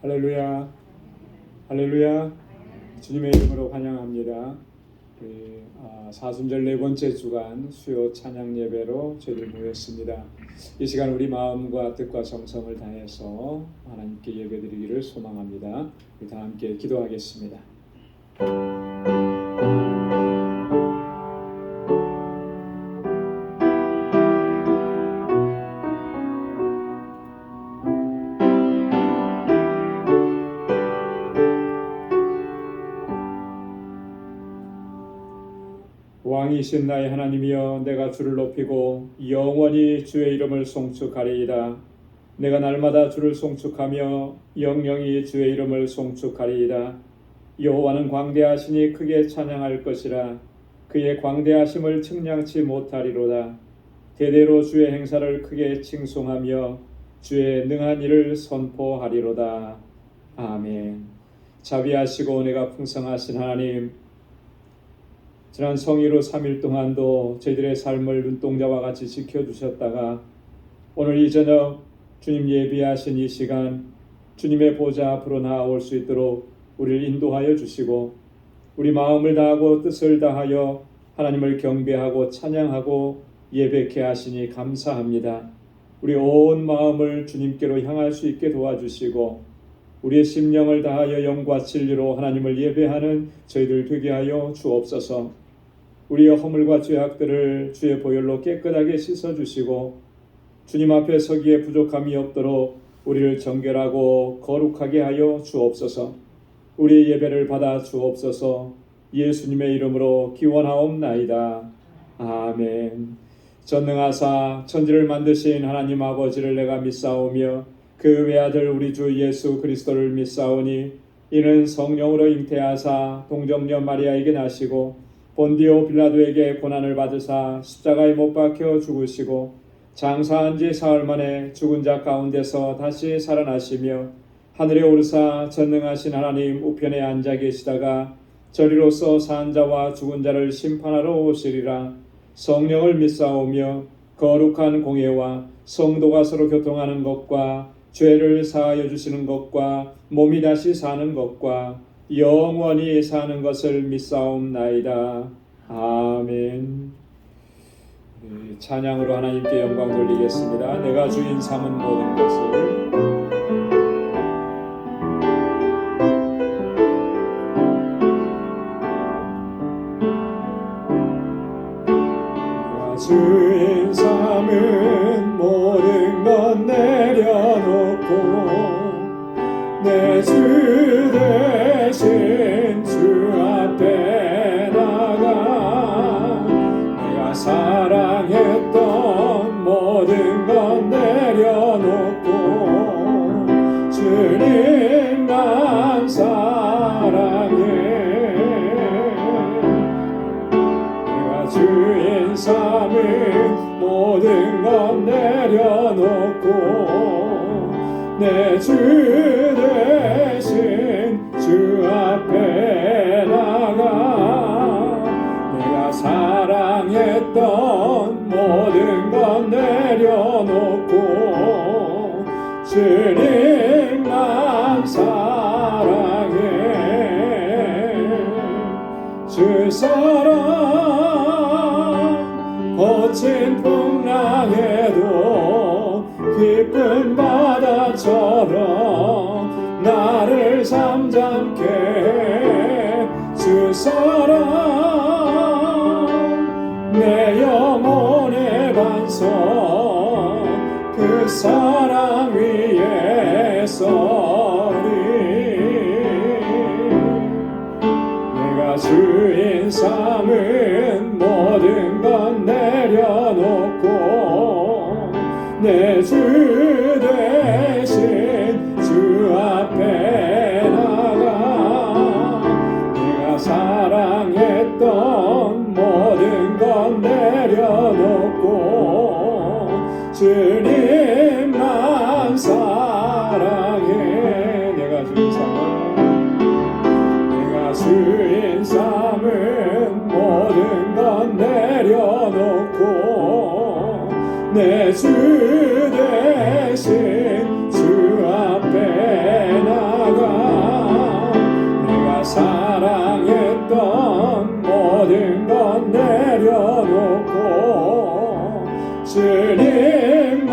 할렐루야, 할렐루야. 주님의 이름으로 환영합니다. 사순절 네 번째 주간 수요 찬양 예배로 저희들 모였습니다. 이 시간 우리 마음과 뜻과 정성을 다해서 하나님께 예배드리기를 소망합니다. 우리 다 함께 기도하겠습니다. 왕이신 나의 하나님이여, 내가 주를 높이고 영원히 주의 이름을 송축하리이다. 내가 날마다 주를 송축하며 영영이 주의 이름을 송축하리이다. 여호와는 광대하시니 크게 찬양할 것이라. 그의 광대하심을 측량치 못하리로다. 대대로 주의 행사를 크게 칭송하며 주의 능한 일을 선포하리로다. 아멘. 자비하시고 은혜가 풍성하신 하나님, 지난 성일후 3일 동안도 저희들의 삶을 눈동자와 같이 지켜주셨다가 오늘 이 저녁 주님 예비하신 이 시간 주님의 보좌 앞으로 나아올 수 있도록 우리를 인도하여 주시고, 우리 마음을 다하고 뜻을 다하여 하나님을 경배하고 찬양하고 예배케 하시니 감사합니다. 우리 온 마음을 주님께로 향할 수 있게 도와주시고, 우리의 심령을 다하여 영과 진리로 하나님을 예배하는 저희들 되게 하여 주옵소서. 우리의 허물과 죄악들을 주의 보혈로 깨끗하게 씻어주시고, 주님 앞에 서기에 부족함이 없도록 우리를 정결하고 거룩하게 하여 주옵소서. 우리의 예배를 받아 주옵소서. 예수님의 이름으로 기원하옵나이다. 아멘. 전능하사 천지를 만드신 하나님 아버지를 내가 믿사오며 그 외아들 우리 주 예수 그리스도를 믿사오니, 이는 성령으로 잉태하사 동정녀 마리아에게 나시고 본디오 빌라도에게 고난을 받으사 십자가에 못 박혀 죽으시고 장사한 지 사흘 만에 죽은 자 가운데서 다시 살아나시며 하늘에 오르사 전능하신 하나님 우편에 앉아 계시다가 저리로서 산 자와 죽은 자를 심판하러 오시리라. 성령을 믿사오며 거룩한 공예와 성도가 서로 교통하는 것과 죄를 사하여 주시는 것과 몸이 다시 사는 것과 영원히 사는 것을 믿사옵나이다. 아멘. 찬양으로 하나님께 영광 돌리겠습니다. 내가 주인 삼은 모든 것을. 내가 주인 삼은 모든 것 내려놓고 내 주 대신 주 앞에 나가, 내가 사랑했던 모든 것 내려놓고 주님만 사랑해. 내가 주인 삼은 모든 것 내려놓고 내 주 대신 주 앞에 나가, 내가 사랑했던 모든 것 내려놓고 주님만 사랑해. 주 사랑 거친 풍랑에도 깊은 바다처럼 나를 잠잠케 해. 주 사랑 내 영혼의 반석, 그 사랑 위에 서리. 내가 주인 삼은 모든 것 내려놓고 내 주 대신 주 앞에 나가, 내가 사랑했던 모든 것 내려놓고 주님만 사랑해. 내가 주인 삼은 주인 삼은 모든 것 내려놓고 내 주 대신 주 앞에 나가 내가 사랑했던 모든 것 내려놓고 주님만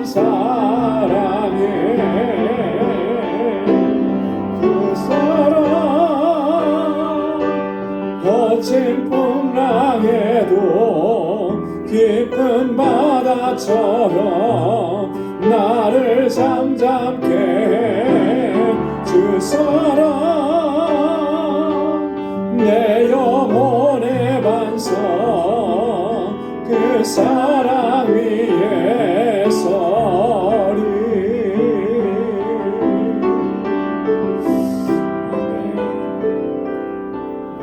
사랑해. 그 사랑 거친 풍랑에도 깊은 바다처럼 나를 잠잠케 해. 주 사랑 내 영혼의 반석 그 사랑 위에 서리.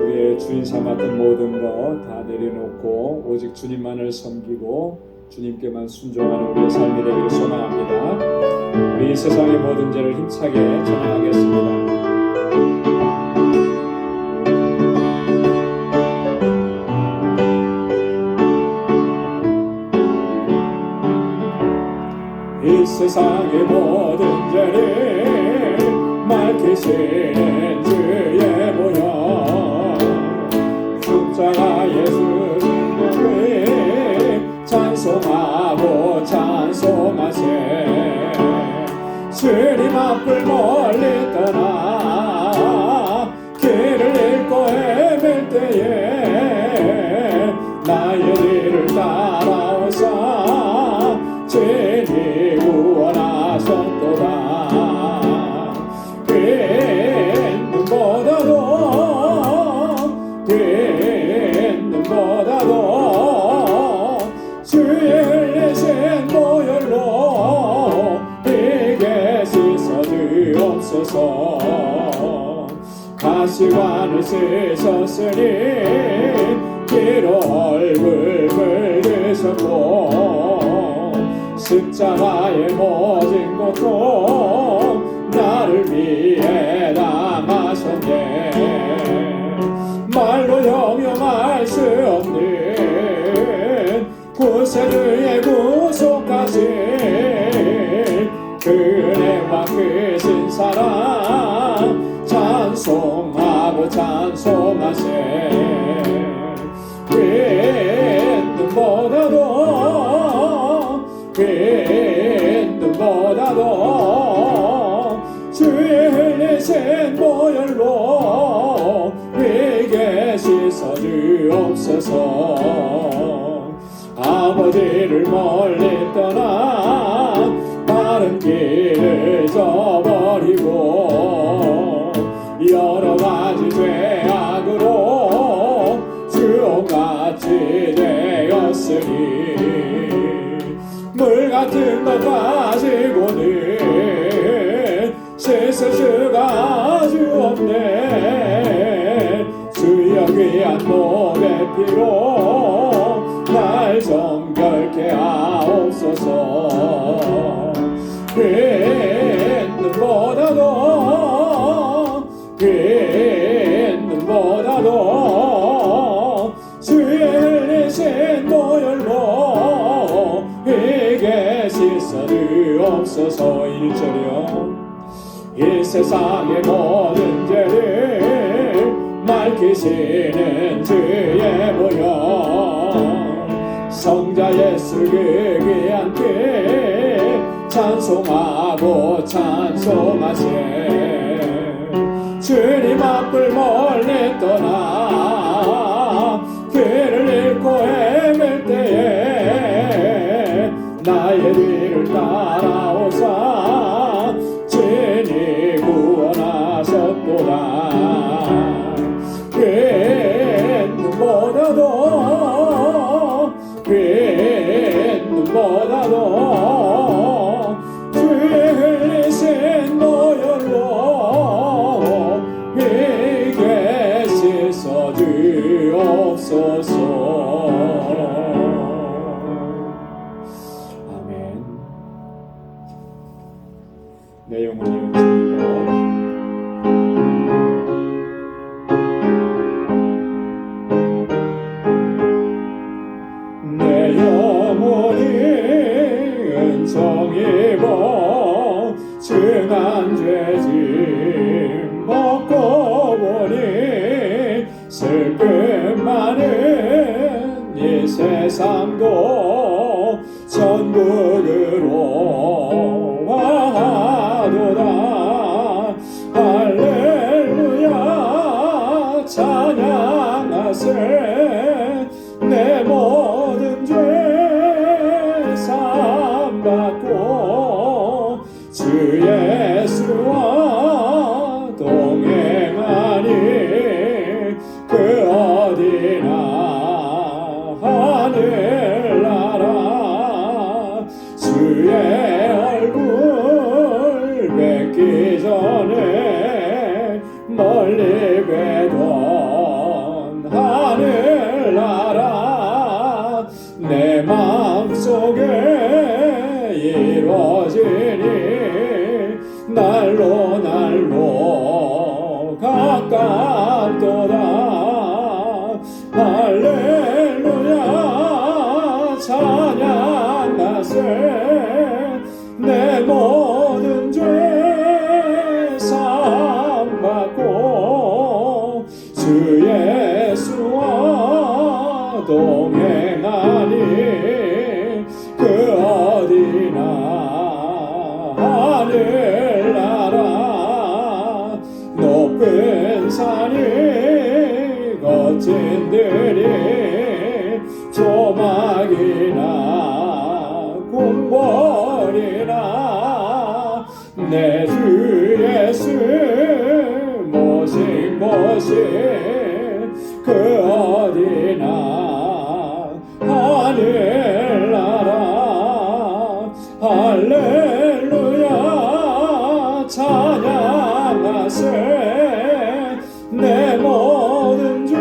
우리의 주인 삼았던 모든 것 다 내려놓고 오직 주님만을 섬기고 주님께만 순종하는 우리의 삶이 되기를 소망합니다. 우리 세상의 모든 죄를 힘차게 찬양하겠습니다. 이 세상의 모든 죄를 밝히시는 주의 모형 십자가 예수 능력을 찬송하고 찬송하세. 주님 앞을 멀리 떠나 길을 잃고 헤맬 때에 나의 뒤를 따라오사 주님 구원하셨도다. 빈 눈보다도 주의 흘리신 보혈로 이게 씻어주옵소서. 가시관을 쓰셨으니 피로 얼굴 붉으셨고 십자가의 모진 고통 나를 위해 당하셨네. 말로 형용할 수 없는 구세주의 구속까지 그 은혜와 크신 사랑 찬송하고 찬송하세. 빈 눈보다도 주의 흘리신 보혈로 이게 씻어주옵소서. 아버지를 멀리 떠나 다른 길을 저버리고 여러 가지 죄악으로 주옥같이 되었으니 물 같은 것 가지고는 씻을 수가 아주 없네. 주여 귀한 몸의 피로 날 정결케 하옵소서. 빈 눈보다도 주의 흘리신 보혈로 이게 씻어주옵소서. 1절이요. 이 세상의 모든 죄를 밝히시는 주의 모형 성자 예수 그 귀한 피 찬송하고 찬송하세. 주님 앞을 멀리 떠나 길을 잃고 헤맬 때에 나의 뒤를 따라오사 주님 구원하셨도다. 빈 눈보다도 주의 흘리신 보혈로 이게 씻어주 삶도 천국으로 와도다. 할렐루야 찬양하세. 내 모든 죄 사함받고 주 예수와 동행하니 그 어디나 하늘나라. 주의 얼굴 뵙기 전에 멀리 뵈던 하늘나라. 내 마음속에 이루어지니 날로 날로 가깝도다. 할렐루야 찬양하세. 내 모든 죄 사함받고 주 예수와 동행하니 그 어디나 하늘나라. 높은 산이 거친 들이 조막이나 궁궐이나 내 주 예수 모신 곳이 그 어디나 하늘나라. 할렐루야 찬양하세. 내 모든 죄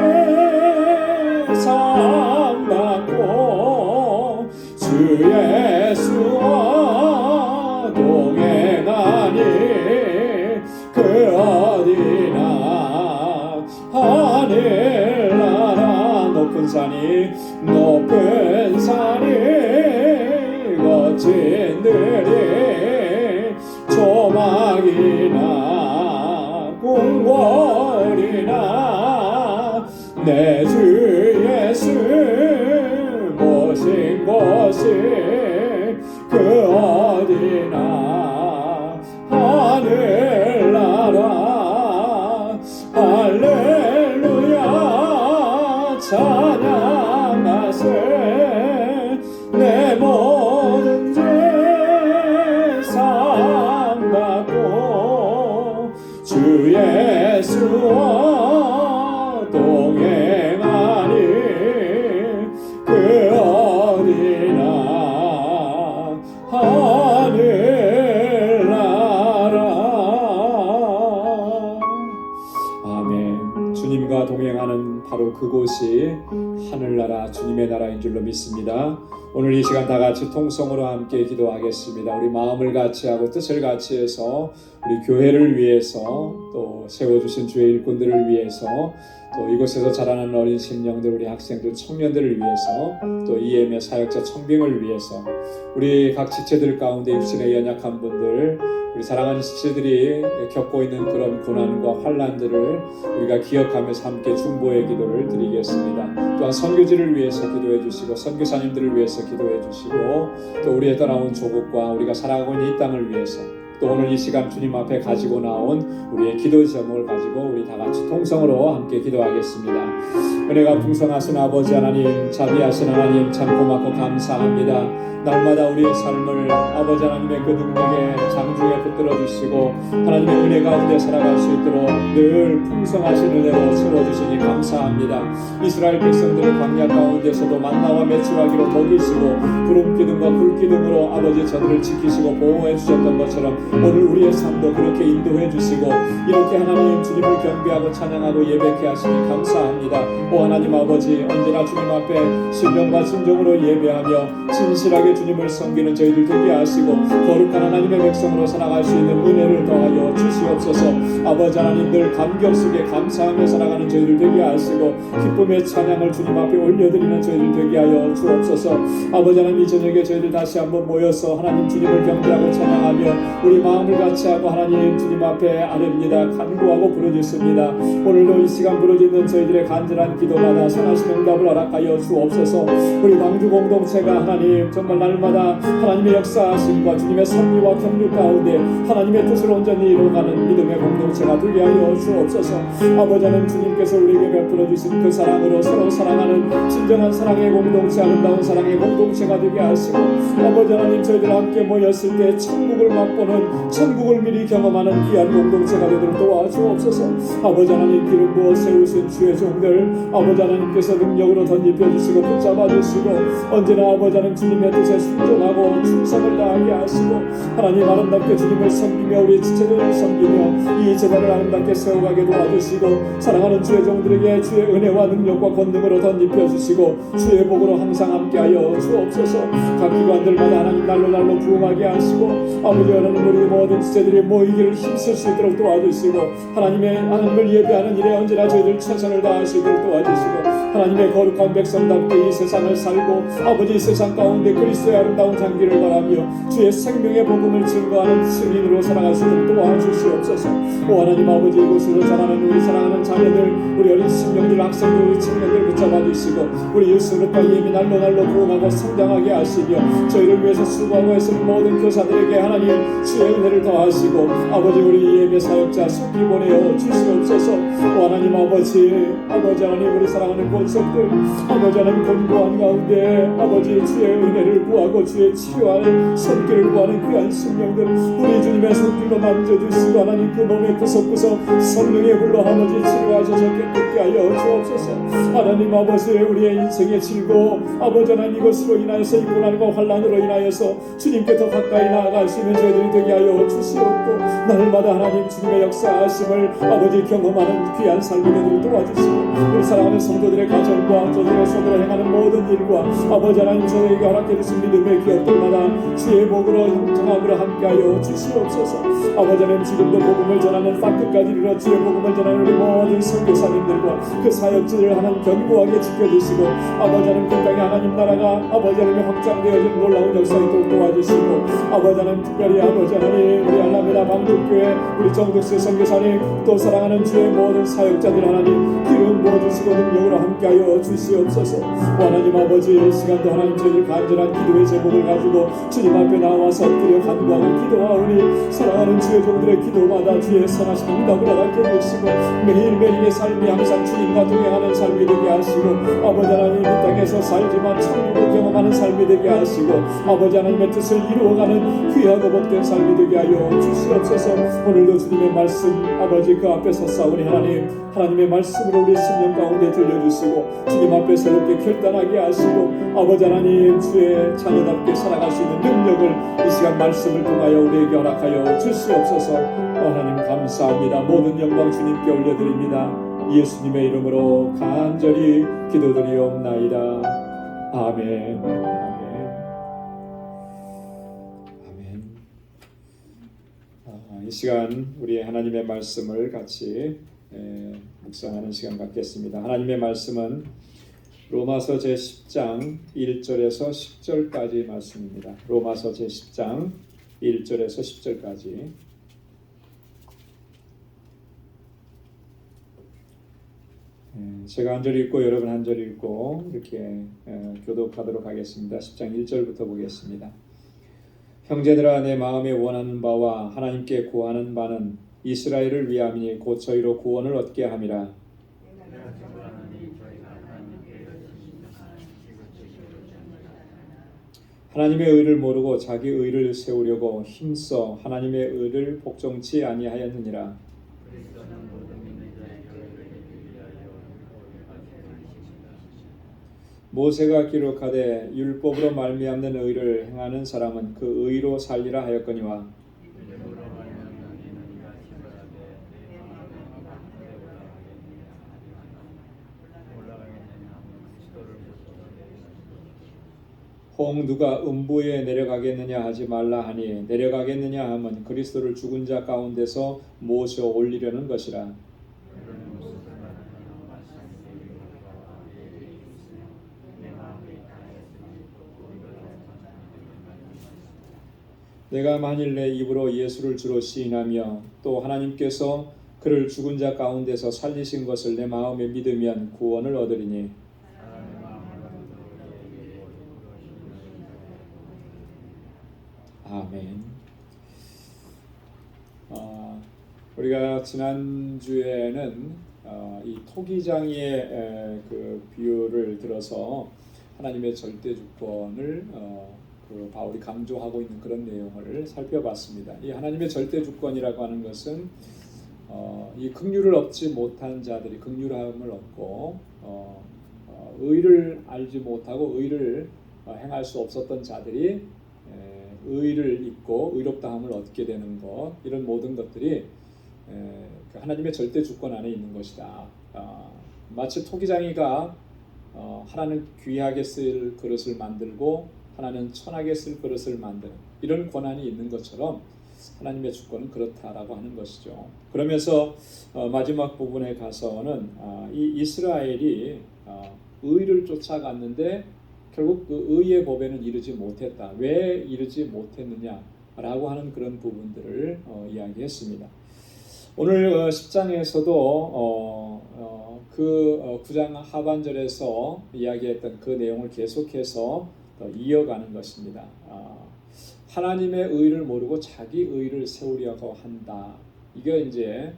사함받고 주 예수와 동행하니 그 어디나 하늘나라. 높은 산이 거친 들이 조막이나 궁궐이나 내 주 예수 모신 곳이 그 어디나 하늘나라. 할렐루야 찬양하세. 내 모든 죄 사함받고 주 예수와 동행하니 그 어디나 하늘나라. 아멘. 주님과 동행하는 바로 그곳이 하늘나라 주님의 나라인 줄로 믿습니다. 오늘 이 시간 다 같이 통성으로 함께 기도하겠습니다. 우리 마음을 같이 하고 뜻을 같이 해서 우리 교회를 위해서 또 세워주신 주의 일꾼들을 위해서 또 이곳에서 자라나는 어린 심령들, 우리 학생들, 청년들을 위해서 또 EM의 사역자 청빙을 위해서 우리 각 지체들 가운데 육신에 연약한 분들, 우리 사랑하는 지체들이 겪고 있는 그런 고난과 환난들을 우리가 기억하면서 함께 중보의 기도를 드리겠습니다. 또한 선교지를 위해서 기도해 주시고 선교사님들을 위해서 기도해 주시고 또 우리의 떠나온 조국과 우리가 살아가고 있는 이 땅을 위해서 또 오늘 이 시간 주님 앞에 가지고 나온 우리의 기도 제목을 가지고 우리 다 같이 통성으로 함께 기도하겠습니다. 은혜가 풍성하신 아버지 하나님, 자비하신 하나님, 참 고맙고 감사합니다. 날마다 우리의 삶을 아버지 하나님의 그 능력에 장중에 붙들어 주시고 하나님의 은혜 가운데 살아갈 수 있도록 늘 풍성하신 은혜로 채워주시니 감사합니다. 이스라엘 백성들의 광야 가운데서도 만나와 메추라기로 먹이시고 구름 기둥과 불 기둥으로 아버지 저들을 지키시고 보호해 주셨던 것처럼 오늘 우리의 삶도 그렇게 인도해 주시고 이렇게 하나님 주님을 경배하고 찬양하고 예배케 하시니 감사합니다. 오 하나님 아버지, 언제나 주님 앞에 신령과 진정으로 예배하며 진실하게 남답게 주님을 섬기는 저희들 되게 하시고 거룩한 하나님의 백성으로 살아갈 수 있는 은혜를 더하여 주시옵소서. 아버지 하나님 늘 감격 속에 감사하며 살아가는 저희들 되게 하시고 기쁨의 찬양을 주님 앞에 올려드리는 저희들 되게 하여 주옵소서. 아버지 하나님 이 저녁에 저희들 다시 한번 모여서 하나님 주님을 경배하고 찬양하며 우리 마음을 같이하고 하나님 주님 앞에 아뢰입니다. 간구하고 부르짖습니다. 오늘도 이 시간 부르짖는 저희들의 간절한 기도마다 선하신 응답을 허락하여 주옵소서. 우리 광주 공동체가 하나님 정말 날마다 하나님의 역사하심과 주님의 섭리와 경륜 가운데 하나님의 뜻을 온전히 이루어가는 믿음의 공동체가 되게 하여 주옵소서. 아버지 하나님 주님께서 우리에게 베풀어 주신 그 사랑으로 서로 사랑하는 진정한 사랑의 공동체, 아름다운 사랑의 공동체가 되게 하시고 아버지 하나님 저희들 함께 모였을 때 천국을 맛보는 천국을 미리 경험하는 귀한 공동체가 되도록 도와주옵소서. 아버지 하나님 기름 부어 세우신 주의 종들 아버지 하나님께서 능력으로 덧입혀 주시고 붙잡아 주시고 언제나 아버지 하나님 주님의 뜻에 순종하고 충성을 다하게 하시고 하나님 아름답게 주님을 섬기며 우리 지체들을 섬기며 이 제단을 아름답게 세워가게 도와주시고 사랑하는 주의 종들에게 주의 은혜와 능력과 권능으로 덧입혀 주시고 주의 복으로 항상 함께하여 주옵소서. 각 기관들마다 하나님 날로 부흥하게 하시고 아버지 하나님 우리 모든 지체들이 모이기를 힘쓸 수 있도록 도와주시고 하나님을 예배하는 일에 언제나 저희들 최선을 다할 수 있도록 도와주시고 하나님의 거룩한 백성답게 이 세상을 살고 아버지 세상 가운데 그리스도의 아름다운 장기를 바라며 주의 생명의 복음을 증거하는 증인으로 살아갈 수 있도록 도와주시옵소서. 오 하나님 아버지 이곳에서 자라는 우리 사랑하는 자녀들 우리 어린 신령들 학생들 우리 청년들 붙잡아 주시고 우리 예수님과 예미 날로 부흥하고 성장하게 하시며 저희를 위해서 수고하고 애쓰는 모든 교사들에게 하나님 주의 은혜를 더하시고 아버지 우리 예배 사역자 속히 보내어 주시옵소서. 오 하나님 아버지 하나님 우리 사랑하는 권속들 아버지 하나님 권고한 가운데 아버지 주의 은혜를 구하고 주의 치유할 손길을 구하는 귀한 심령들 우리 주님의 손길로 만져주시고 하나님 그 몸의 구석구석 성령의 불로 아버지 치료하셔서 깨끗게 하여 주옵소서. 하나님 아버지 우리의 인생의 질고 아버지 하나님 이것으로 인하여서 이 고난과 환난으로 인하여서 주님께 더 가까이 나아갈 수 있는 저희들이 되게 하여 주시옵고 날마다 하나님 주님의 역사하심을 아버지 경험하는 귀한 삶이 되도록 도와주시고 우리 사랑하는 성도들의 가정과 저들의 손으로 행하는 모든 일과 아버지 하나님 저에게 허락해 주신 믿음의 기업들마다 주의 복으로 형통함으로 함께하여 주시옵소서. 아버지 하나님 지금도 복음을 전하는 땅끝까지 이르러 주의 복음을 전하는 우리 모든 선교사님들과 그 사역지를 하나님 견고하게 지켜주시고 아버지 하나님 그 땅에 하나님 나라가 아버지 하나님 확장되어진 놀라운 역사 있도록 도와주시고 아버지 하나님 특별히 아버지 하나님 우리 알라메다 방북교회 우리 정덕수 선교사님 또 사랑하는 주의 모든 사역자들 하나님 기름 부어주시고 능력으로 함께하여 주시옵소서. 하나님 아버지 이 시간도 하나님 저희들 간절한 기도의 제목을 가지고 주님 앞에 나와서 엎드려 간구하고 기도하오니 사랑하는 주의 종들의 기도마다 주의 선하신 응답을 허락해 주시고 매일매일의 삶이 항상 주님과 동행하는 삶이 되게 하시고 아버지 하나님 이 땅에서 살지만 천국을 경험하는 삶이 되게 하시고 아버지 하나님의 뜻을 이루어가는 귀하고 복된 삶이 되게 하여 주시옵소서. 오늘도 주님의 말씀 아버지 그 앞에 섰사오니 하나님의 말씀으로 우리 심령 가운데 들려주시고 주님 앞에 새롭게 결단하게 하시고 아버지 하나님 주의 자녀답게 살아갈 수 있는 능력을 이 시간 말씀을 통하여 우리에게 허락하여 주시옵소서. 하나님 감사합니다. 모든 영광 주님께 올려드립니다. 예수님의 이름으로 간절히 기도드리옵나이다. 아멘. 아멘. 이 시간 우리 하나님의 말씀을 같이 묵상하는 시간 갖겠습니다. 하나님의 말씀은 로마서 제10장 1절에서 10절까지 말씀입니다. 로마서 제10장 1절에서 10절까지 제가 한 절 읽고 여러분 한 절 읽고 이렇게 교독하도록 하겠습니다. 10장 1절부터 보겠습니다. 형제들아 내 마음에 원하는 바와 하나님께 구하는 바는 이스라엘을 위함이니 곧 저희로 구원을 얻게 함이라. 하나님의 의를 모르고 자기 의를 세우려고 힘써 하나님의 의를 복종치 아니하였느니라. 모세가 기록하되 율법으로 말미암는 의를 행하는 사람은 그 의로 살리라 하였거니와 혹 누가 음부에 내려가겠느냐 하지 말라 하니 내려가겠느냐 하면 그리스도를 죽은 자 가운데서 모셔 올리려는 것이라. 내가 만일 내 입으로 예수를 주로 시인하며 또 하나님께서 그를 죽은 자 가운데서 살리신 것을 내 마음에 믿으면 구원을 얻으리니. 아멘. 우리가 지난주에는 이 토기장이의 그 비유를 들어서 하나님의 절대 주권을 그 바울이 강조하고 있는 그런 내용을 살펴봤습니다. 이 하나님의 절대 주권이라고 하는 것은 이 긍휼을 얻지 못한 자들이 긍휼함을 얻고 의를 알지 못하고 의를 행할 수 없었던 자들이 의를 입고 의롭다함을 얻게 되는 것, 이런 모든 것들이 하나님의 절대 주권 안에 있는 것이다. 마치 토기장이가 하나는 귀하게 쓸 그릇을 만들고 하나는 천하게 쓸 그릇을 만드는 이런 권한이 있는 것처럼 하나님의 주권은 그렇다라고 하는 것이죠. 그러면서 마지막 부분에 가서는 이 이스라엘이 의를 쫓아갔는데 결국 그 의의 법에는 이르지 못했다. 왜 이르지 못했느냐라고 하는 그런 부분들을 이야기했습니다. 오늘 10장에서도 그 9장 하반절에서 이야기했던 그 내용을 계속해서 이어가는 것입니다. 하나님의 의를 모르고 자기 의를 세우려고 한다. 이게 이제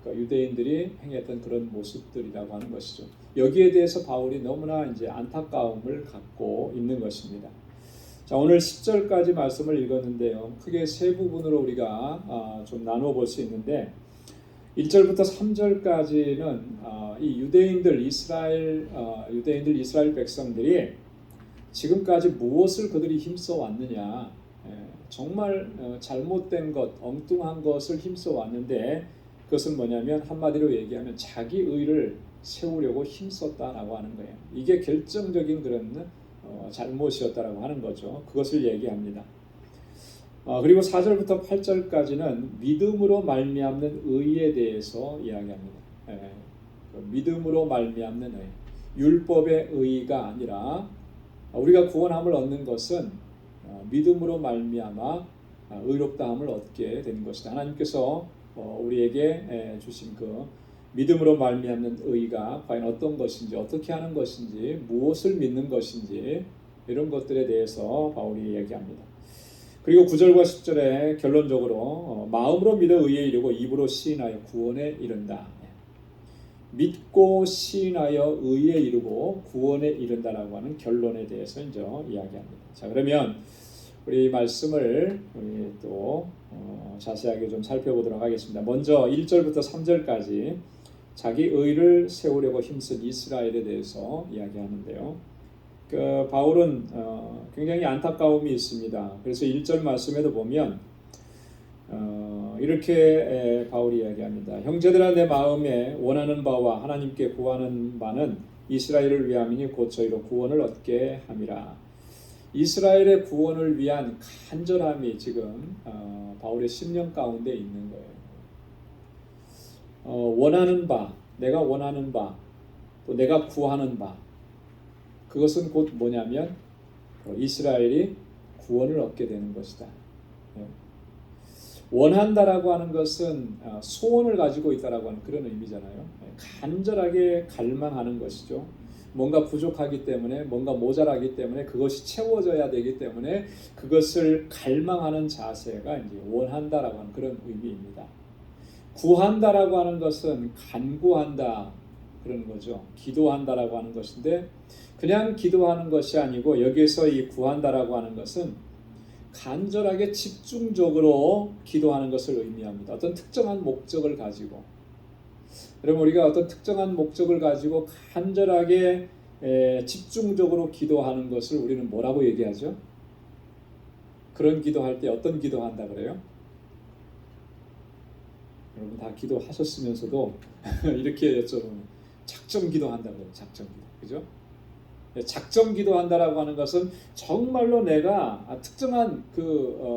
유대인들이 행했던 그런 모습들이라고 하는 것이죠. 여기에 대해서 바울이 너무나 이제 안타까움을 갖고 있는 것입니다. 자, 오늘 10절까지 말씀을 읽었는데요. 크게 세 부분으로 우리가 좀 나누어 볼 수 있는데 1절부터 3절까지는 이 유대인들 이스라엘 백성들이 지금까지 무엇을 그들이 힘써 왔느냐, 정말 잘못된 것, 엉뚱한 것을 힘써 왔는데 그것은 뭐냐면 한마디로 얘기하면 자기 의를 세우려고 힘썼다라고 하는 거예요. 이게 결정적인 그런 잘못이었다라고 하는 거죠. 그것을 얘기합니다. 그리고 4절부터 8절까지는 믿음으로 말미암는 의에 대해서 이야기합니다. 믿음으로 말미암는 의, 율법의 의가 아니라 우리가 구원함을 얻는 것은 믿음으로 말미암아 의롭다함을 얻게 되는 것이다. 하나님께서 우리에게 주신 그 믿음으로 말미암는 의가 과연 어떤 것인지, 어떻게 하는 것인지, 무엇을 믿는 것인지 이런 것들에 대해서 바울이 얘기합니다. 그리고 9절과 10절에 결론적으로 마음으로 믿어 의에 이르고 입으로 시인하여 구원에 이른다. 믿고 시인하여 의에 이르고 구원에 이른다라고 하는 결론에 대해서 이제 이야기합니다. 자, 그러면 우리 말씀을 우리 또 자세하게 좀 살펴보도록 하겠습니다. 먼저 1절부터 3절까지 자기 의를 세우려고 힘쓴 이스라엘에 대해서 이야기하는데요. 바울은 굉장히 안타까움이 있습니다. 그래서 1절 말씀에도 보면 이렇게 바울이 이야기합니다. 형제들아, 내 마음에 원하는 바와 하나님께 구하는 바는 이스라엘을 위함이니 곧 저희로 구원을 얻게 함이라. 이스라엘의 구원을 위한 간절함이 지금 바울의 심령 가운데 있는 거예요. 원하는 바, 내가 원하는 바, 또 내가 구하는 바, 그것은 곧 뭐냐면 이스라엘이 구원을 얻게 되는 것이다. 원한다라고 하는 것은 소원을 가지고 있다라고 하는 그런 의미잖아요. 간절하게 갈망하는 것이죠. 뭔가 부족하기 때문에, 뭔가 모자라기 때문에 그것이 채워져야 되기 때문에 그것을 갈망하는 자세가 이제 원한다라고 하는 그런 의미입니다. 구한다라고 하는 것은 간구한다 그런 거죠. 기도한다라고 하는 것인데 그냥 기도하는 것이 아니고 여기에서 이 구한다라고 하는 것은 간절하게 집중적으로 기도하는 것을 의미합니다. 어떤 특정한 목적을 가지고, 여러분 우리가 어떤 특정한 목적을 가지고 간절하게 집중적으로 기도하는 것을 우리는 뭐라고 얘기하죠? 그런 기도할 때 어떤 기도한다 그래요? 여러분 다 기도하셨으면서도 이렇게 여쭤보면 작정 기도한다 그래요. 작정 기도, 그죠? 작정 기도한다라고 하는 것은 정말로 내가 특정한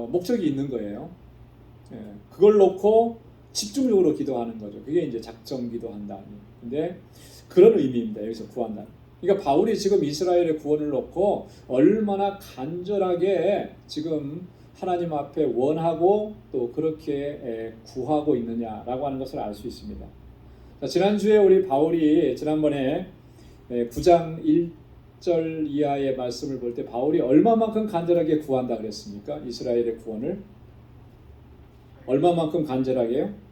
목적이 있는 거예요. 그걸 놓고 집중적으로 기도하는 거죠. 그게 이제 작정 기도한다. 근데 그런 의미입니다. 여기서 구한다. 그러니까 바울이 지금 이스라엘의 구원을 놓고 얼마나 간절하게 지금 하나님 앞에 원하고 또 그렇게 구하고 있느냐라고 하는 것을 알 수 있습니다. 지난주에 우리 바울이 지난번에 9장 1절 이하의 말씀을 볼 때 바울이 얼마만큼 간절하게 구한다 그랬습니까? 이스라엘의 구원을 얼마만큼 간절하게요?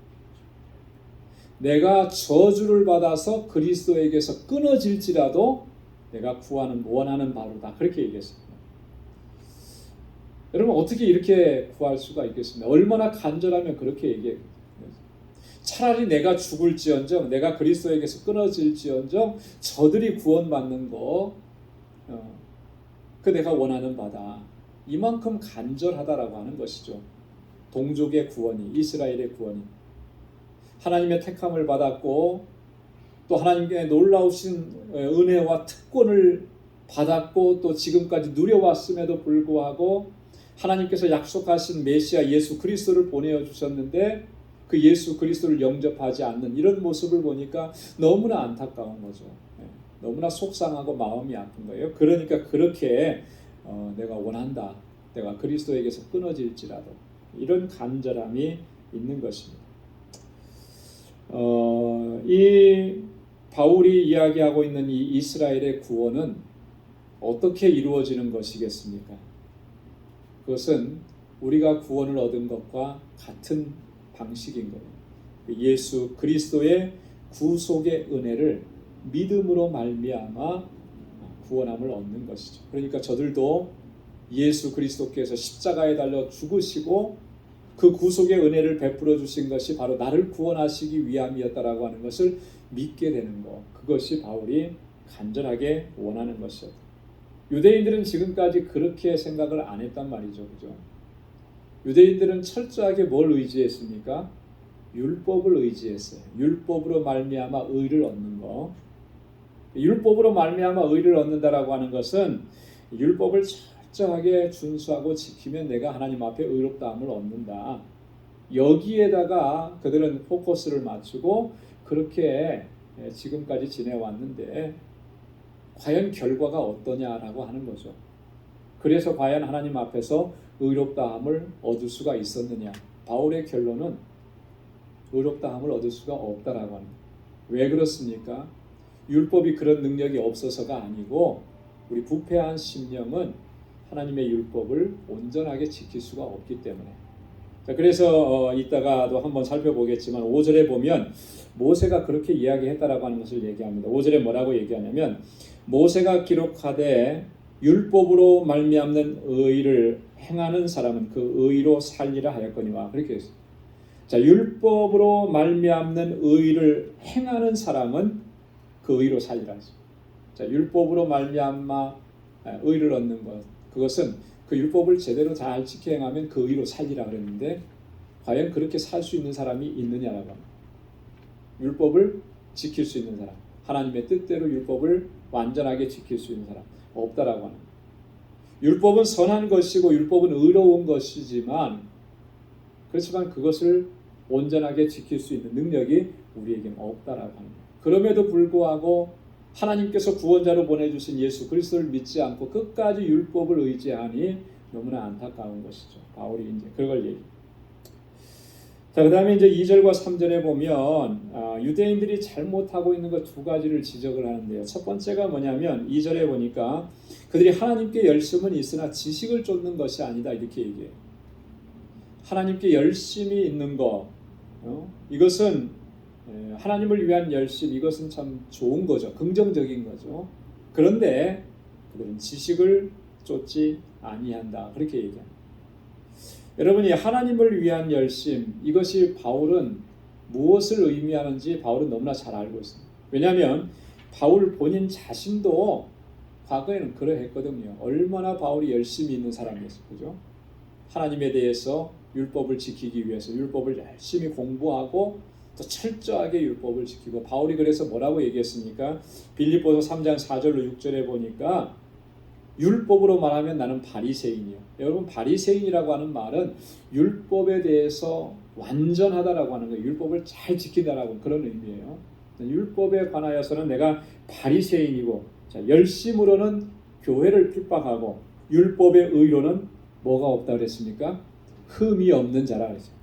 내가 저주를 받아서 그리스도에게서 끊어질지라도 내가 원하는 바로다. 그렇게 얘기했습니다. 여러분 어떻게 이렇게 구할 수가 있겠습니까? 얼마나 간절하면 그렇게 얘기해요. 차라리 내가 죽을지언정 내가 그리스도에게서 끊어질지언정 저들이 구원받는 거 그 내가 원하는 바다. 이만큼 간절하다라고 하는 것이죠. 동족의 구원이, 이스라엘의 구원이 하나님의 택함을 받았고 또 하나님께 놀라우신 은혜와 특권을 받았고 또 지금까지 누려왔음에도 불구하고 하나님께서 약속하신 메시아 예수 그리스도를 보내어 주셨는데 그 예수 그리스도를 영접하지 않는 이런 모습을 보니까 너무나 안타까운 거죠. 너무나 속상하고 마음이 아픈 거예요. 그러니까 그렇게 내가 원한다. 내가 그리스도에게서 끊어질지라도 이런 간절함이 있는 것입니다. 이 바울이 이야기하고 있는 이 이스라엘의 구원은 어떻게 이루어지는 것이겠습니까? 그것은 우리가 구원을 얻은 것과 같은 방식인 거예요. 예수 그리스도의 구속의 은혜를 믿음으로 말미암아 구원함을 얻는 것이죠. 그러니까 저들도 예수 그리스도께서 십자가에 달려 죽으시고 그 구속의 은혜를 베풀어 주신 것이 바로 나를 구원하시기 위함이었다라고 하는 것을 믿게 되는 것. 그것이 바울이 간절하게 원하는 것이었다. 유대인들은 지금까지 그렇게 생각을 안 했단 말이죠. 그죠? 유대인들은 철저하게 뭘 의지했습니까? 율법을 의지했어요. 율법으로 말미암아 의를 얻는 거. 율법으로 말미암아 의를 얻는다라고 하는 것은 율법을 철저하게 준수하고 지키면 내가 하나님 앞에 의롭다함을 얻는다. 여기에다가 그들은 포커스를 맞추고 그렇게 지금까지 지내왔는데 과연 결과가 어떠냐라고 하는 거죠. 그래서 과연 하나님 앞에서 의롭다함을 얻을 수가 있었느냐? 바울의 결론은 의롭다함을 얻을 수가 없다라고 합니다. 왜 그렇습니까? 율법이 그런 능력이 없어서가 아니고 우리 부패한 심령은 하나님의 율법을 온전하게 지킬 수가 없기 때문에. 자, 그래서 이따가도 한번 살펴보겠지만 5절에 보면 모세가 그렇게 이야기했다라고 하는 것을 얘기합니다. 5절에 뭐라고 얘기하냐면 모세가 기록하되 율법으로 말미암는 의를 행하는 사람은 그 의로 살리라 하였거니와 그렇게 했습니다. 자, 율법으로 말미암는 의를 행하는 사람은 그 의로 살리라 했습니다. 자, 율법으로 말미암아 의를 얻는 것, 그것은 그 율법을 제대로 잘 지켜 행하면 그 의로 살리라 그랬는데 과연 그렇게 살 수 있는 사람이 있느냐라고 합니다. 율법을 지킬 수 있는 사람, 하나님의 뜻대로 율법을 완전하게 지킬 수 있는 사람 없다라고 하는 거예요. 율법은 선한 것이고 율법은 의로운 것이지만 그렇지만 그것을 온전하게 지킬 수 있는 능력이 우리에게는 없다라고 하는 거예요. 그럼에도 불구하고 하나님께서 구원자로 보내주신 예수 그리스도를 믿지 않고 끝까지 율법을 의지하니 너무나 안타까운 것이죠. 바울이 이제 그걸 얘기합니다. 자, 그 다음에 이제 2절과 3절에 보면 유대인들이 잘못하고 있는 것 두 가지를 지적을 하는데요. 첫 번째가 뭐냐면 2절에 보니까 그들이 하나님께 열심은 있으나 지식을 쫓는 것이 아니다 이렇게 얘기해요. 하나님께 열심이 있는 것, 이것은 하나님을 위한 열심, 이것은 참 좋은 거죠. 긍정적인 거죠. 그런데 그들은 지식을 쫓지 아니한다 그렇게 얘기합니다. 여러분이 하나님을 위한 열심, 이것이 바울은 무엇을 의미하는지 바울은 너무나 잘 알고 있습니다. 왜냐하면 바울 본인 자신도 과거에는 그러했거든요. 얼마나 바울이 열심히 있는 사람이었어요. 그죠? 하나님에 대해서 율법을 지키기 위해서 율법을 열심히 공부하고 또 철저하게 율법을 지키고, 바울이 그래서 뭐라고 얘기했습니까? 빌립보서 3장 4절로 6절에 보니까 율법으로 말하면 나는 바리새인이요. 여러분, 바리새인이라고 하는 말은 율법에 대해서 완전하다라고 하는 거예요. 율법을 잘 지킨다라고 그런 의미예요. 율법에 관하여서는 내가 바리새인이고, 자, 열심으로는 교회를 핍박하고, 율법의 의로는 뭐가 없다 그랬습니까? 흠이 없는 자라 그랬어요.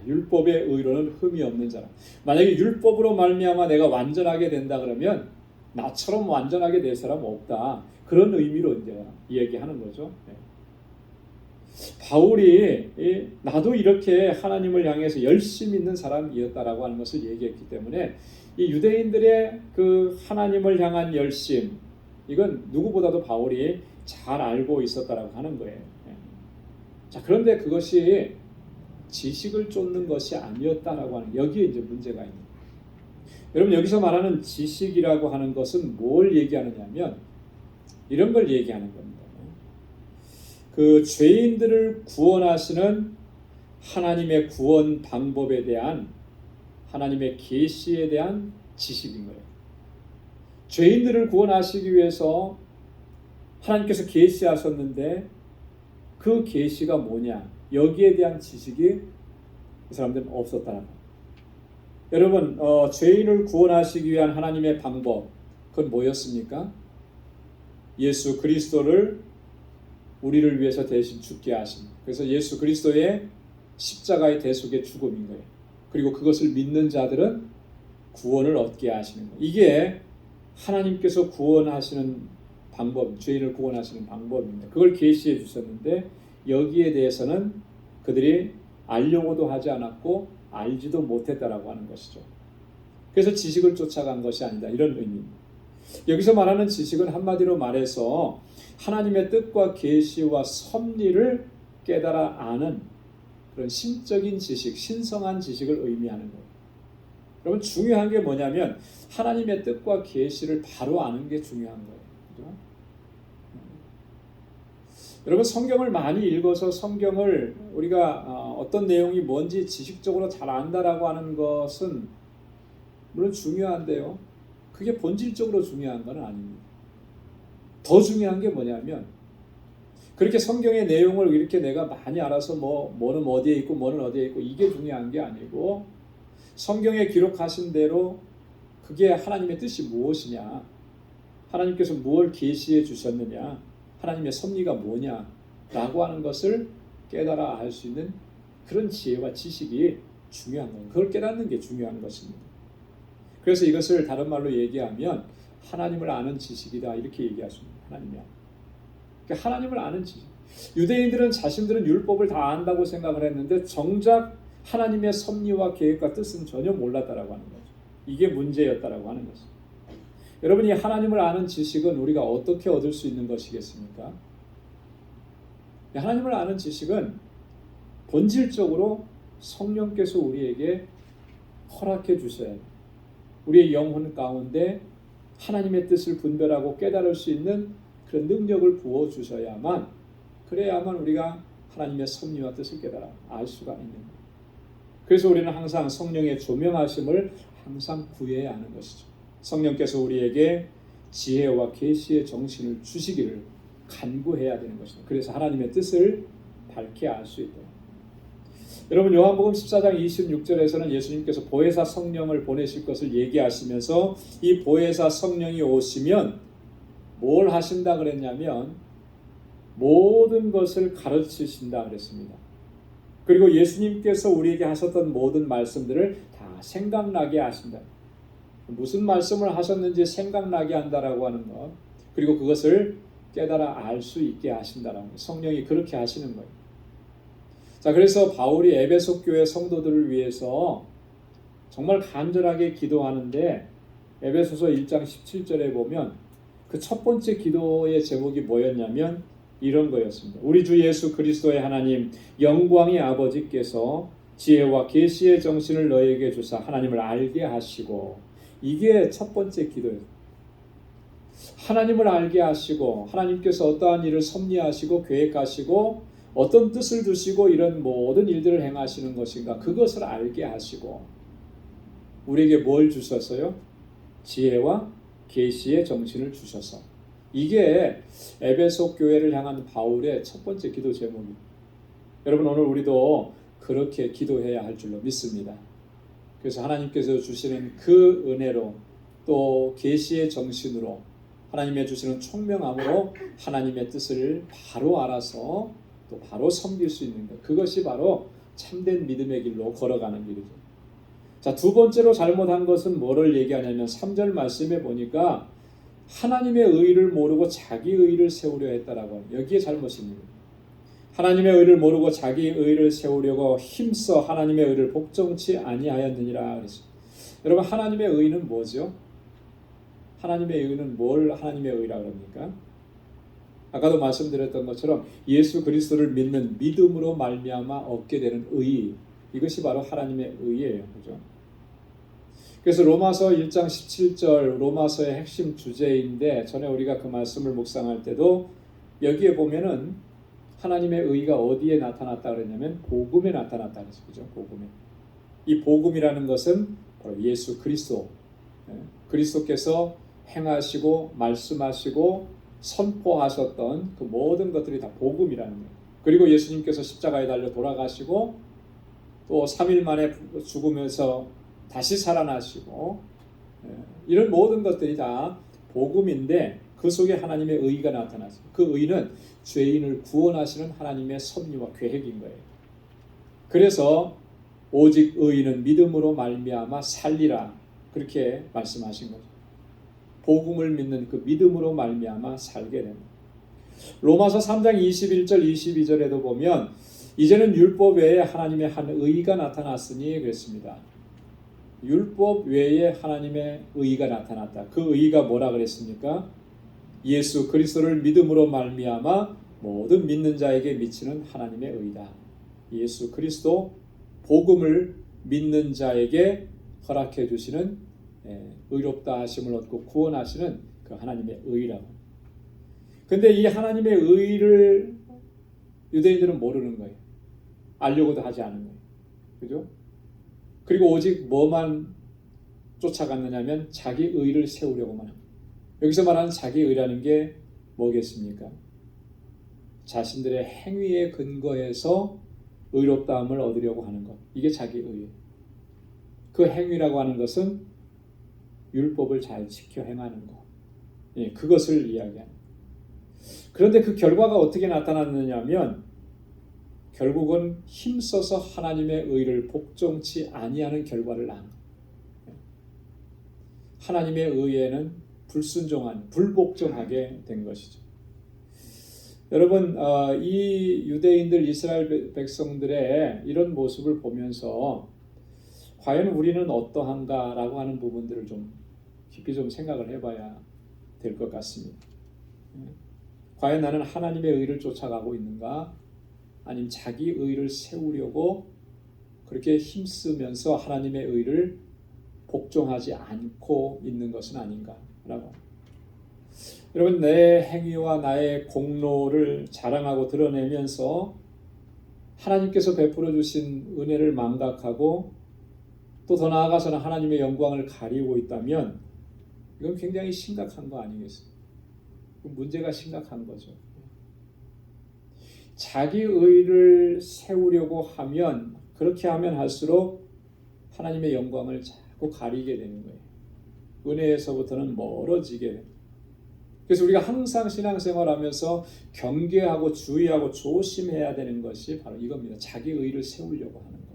율법의 의로는 흠이 없는 자라. 만약에 율법으로 말미암아 내가 완전하게 된다 그러면 나처럼 완전하게 될 사람 없다. 그런 의미로 이제 이야기하는 거죠. 바울이 나도 이렇게 하나님을 향해서 열심 있는 사람이었다라고 하는 것을 얘기했기 때문에 이 유대인들의 그 하나님을 향한 열심, 이건 누구보다도 바울이 잘 알고 있었다라고 하는 거예요. 자, 그런데 그것이 지식을 쫓는 것이 아니었다라고 하는, 여기에 이제 문제가 있는 거예요. 여러분, 여기서 말하는 지식이라고 하는 것은 뭘 얘기하느냐면 이런 걸 얘기하는 겁니다. 그 죄인들을 구원하시는 하나님의 구원 방법에 대한, 하나님의 계시에 대한 지식인 거예요. 죄인들을 구원하시기 위해서 하나님께서 계시하셨는데 그 계시가 뭐냐, 여기에 대한 지식이 이 사람들은 없었다는 거예요. 여러분, 죄인을 구원하시기 위한 하나님의 방법, 그건 뭐였습니까? 예수 그리스도를 우리를 위해서 대신 죽게 하신, 그래서 예수 그리스도의 십자가의 대속의 죽음인 거예요. 그리고 그것을 믿는 자들은 구원을 얻게 하시는 거예요. 이게 하나님께서 구원하시는 방법, 죄인을 구원하시는 방법입니다. 그걸 계시해 주셨는데 여기에 대해서는 그들이 알려고도 하지 않았고 알지도 못했다라고 하는 것이죠. 그래서 지식을 쫓아간 것이 아니다, 이런 의미입니다. 여기서 말하는 지식은 한마디로 말해서 하나님의 뜻과 계시와 섭리를 깨달아 아는 그런 신적인 지식, 신성한 지식을 의미하는 거예요. 여러분, 중요한 게 뭐냐면 하나님의 뜻과 계시를 바로 아는 게 중요한 거예요. 그렇죠? 여러분, 성경을 많이 읽어서 성경을 우리가 어떤 내용이 뭔지 지식적으로 잘 안다라고 하는 것은 물론 중요한데요, 그게 본질적으로 중요한 건 아닙니다. 더 중요한 게 뭐냐면 그렇게 성경의 내용을 이렇게 내가 많이 알아서 뭐는 어디에 있고 뭐는 어디에 있고 이게 중요한 게 아니고, 성경에 기록하신 대로 그게 하나님의 뜻이 무엇이냐, 하나님께서 무엇을 계시해 주셨느냐, 하나님의 섭리가 뭐냐라고 하는 것을 깨달아 알 수 있는 그런 지혜와 지식이 중요한 거예요. 그걸 깨닫는 게 중요한 것입니다. 그래서 이것을 다른 말로 얘기하면 하나님을 아는 지식이다, 이렇게 얘기하십니다. 하나님이야. 그러니까 하나님을 아는 지식. 유대인들은 자신들은 율법을 다 안다고 생각을 했는데 정작 하나님의 섭리와 계획과 뜻은 전혀 몰랐다라고 하는 거죠. 이게 문제였다라고 하는 것입니다. 여러분이 하나님을 아는 지식은 우리가 어떻게 얻을 수 있는 것이겠습니까? 하나님을 아는 지식은 본질적으로 성령께서 우리에게 허락해 주셔야 해요. 우리의 영혼 가운데 하나님의 뜻을 분별하고 깨달을 수 있는 그런 능력을 부어주셔야만, 그래야만 우리가 하나님의 섭리와 뜻을 깨달아 알 수가 있는 거예요. 그래서 우리는 항상 성령의 조명하심을 항상 구해야 하는 것이죠. 성령께서 우리에게 지혜와 계시의 정신을 주시기를 간구해야 되는 것입니다. 그래서 하나님의 뜻을 밝게 알 수 있다. 여러분, 요한복음 14장 26절에서는 예수님께서 보혜사 성령을 보내실 것을 얘기하시면서 이 보혜사 성령이 오시면 뭘 하신다 그랬냐면 모든 것을 가르치신다 그랬습니다. 그리고 예수님께서 우리에게 하셨던 모든 말씀들을 다 생각나게 하신다. 무슨 말씀을 하셨는지 생각나게 한다라고 하는 것, 그리고 그것을 깨달아 알 수 있게 하신다라는 것, 성령이 그렇게 하시는 거예요. 자, 그래서 바울이 에베소 교회 성도들을 위해서 정말 간절하게 기도하는데 에베소서 1장 17절에 보면 그 첫 번째 기도의 제목이 뭐였냐면 이런 거였습니다. 우리 주 예수 그리스도의 하나님 영광의 아버지께서 지혜와 계시의 정신을 너에게 주사 하나님을 알게 하시고, 이게 첫 번째 기도예요. 하나님을 알게 하시고, 하나님께서 어떠한 일을 섭리하시고 계획하시고 어떤 뜻을 두시고 이런 모든 일들을 행하시는 것인가, 그것을 알게 하시고, 우리에게 뭘 주셨어요? 지혜와 계시의 정신을 주셔서. 이게 에베소 교회를 향한 바울의 첫 번째 기도 제목이에요. 여러분 오늘 우리도 그렇게 기도해야 할 줄로 믿습니다. 그래서 하나님께서 주시는 그 은혜로 또 계시의 정신으로 하나님의 주시는 총명함으로 하나님의 뜻을 바로 알아서 또 바로 섬길 수 있는 것. 그것이 바로 참된 믿음의 길로 걸어가는 길이죠. 자, 두 번째로 잘못한 것은 뭐를 얘기하냐면 3절 말씀에 보니까 하나님의 의를 모르고 자기 의를 세우려 했다라고 해요. 여기에 잘못입니다. 하나님의 의를 모르고 자기 의를 세우려고 힘써 하나님의 의를 복종치 아니하였느니라 그랬어요. 여러분 하나님의 의는 뭐죠? 하나님의 의는 뭘 하나님의 의라고 합니까? 아까도 말씀드렸던 것처럼 예수 그리스도를 믿는 믿음으로 말미암아 얻게 되는 의, 이것이 바로 하나님의 의예요. 그죠? 그래서 로마서 1장 17절 로마서의 핵심 주제인데 전에 우리가 그 말씀을 묵상할 때도 여기에 보면은 하나님의 의가 어디에 나타났다 그랬냐면 복음에 나타났다 그랬죠. 그죠? 복음에. 이 복음이라는 것은 바로 예수 그리스도. 그리스도께서 행하시고 말씀하시고 선포하셨던 그 모든 것들이 다 복음이라는 거예요. 그리고 예수님께서 십자가에 달려 돌아가시고 또 3일 만에 죽으면서 다시 살아나시고 이런 모든 것들이 다 복음인데 그 속에 하나님의 의가 나타났어요. 그 의는 죄인을 구원하시는 하나님의 섭리와 계획인 거예요. 그래서 오직 의인은 믿음으로 말미암아 살리라 그렇게 말씀하신 거죠. 복음을 믿는 그 믿음으로 말미암아 살게 됩니다. 로마서 3장 21절 22절에도 보면 이제는 율법 외에 하나님의 한 의가 나타났으니 그랬습니다. 율법 외에 하나님의 의가 나타났다. 그 의가 뭐라 그랬습니까? 예수 그리스도를 믿음으로 말미암아 모든 믿는 자에게 미치는 하나님의 의다. 예수 그리스도 복음을 믿는 자에게 허락해 주시는 의롭다 하심을 얻고 구원하시는 그 하나님의 의라고. 근데 이 하나님의 의를 유대인들은 모르는 거예요. 알려고도 하지 않은 거예요. 그죠? 그리고 오직 뭐만 쫓아갔느냐면 자기 의를 세우려고만 합니다. 여기서 말하는 자기 의라는 게 뭐겠습니까? 자신들의 행위에 근거해서 의롭다함을 얻으려고 하는 것. 이게 자기 의예요. 그 행위라고 하는 것은 율법을 잘 지켜 행하는 것. 예, 그것을 이야기합니다. 그런데 그 결과가 어떻게 나타났느냐면 결국은 힘써서 하나님의 의를 복종치 아니하는 결과를 낳은 거예요. 하나님의 의에는 불순종한, 불복종하게 된 것이죠. 여러분, 이 유대인들, 이스라엘 백성들의 이런 모습을 보면서 과연 우리는 어떠한가라고 하는 부분들을 좀 깊이 좀 생각을 해봐야 될 것 같습니다. 과연 나는 하나님의 의를 쫓아가고 있는가? 아니면 자기 의를 세우려고 그렇게 힘쓰면서 하나님의 의를 복종하지 않고 있는 것은 아닌가라고. 여러분, 내 행위와 나의 공로를 자랑하고 드러내면서 하나님께서 베풀어 주신 은혜를 망각하고 또 더 나아가서는 하나님의 영광을 가리고 있다면 이건 굉장히 심각한 거 아니겠어요? 문제가 심각한 거죠. 자기 의를 세우려고 하면 그렇게 하면 할수록 하나님의 영광을 자꾸 가리게 되는 거예요. 은혜에서부터는 멀어지게 됩니다. 그래서 우리가 항상 신앙생활하면서 경계하고 주의하고 조심해야 되는 것이 바로 이겁니다. 자기 의를 세우려고 하는 것.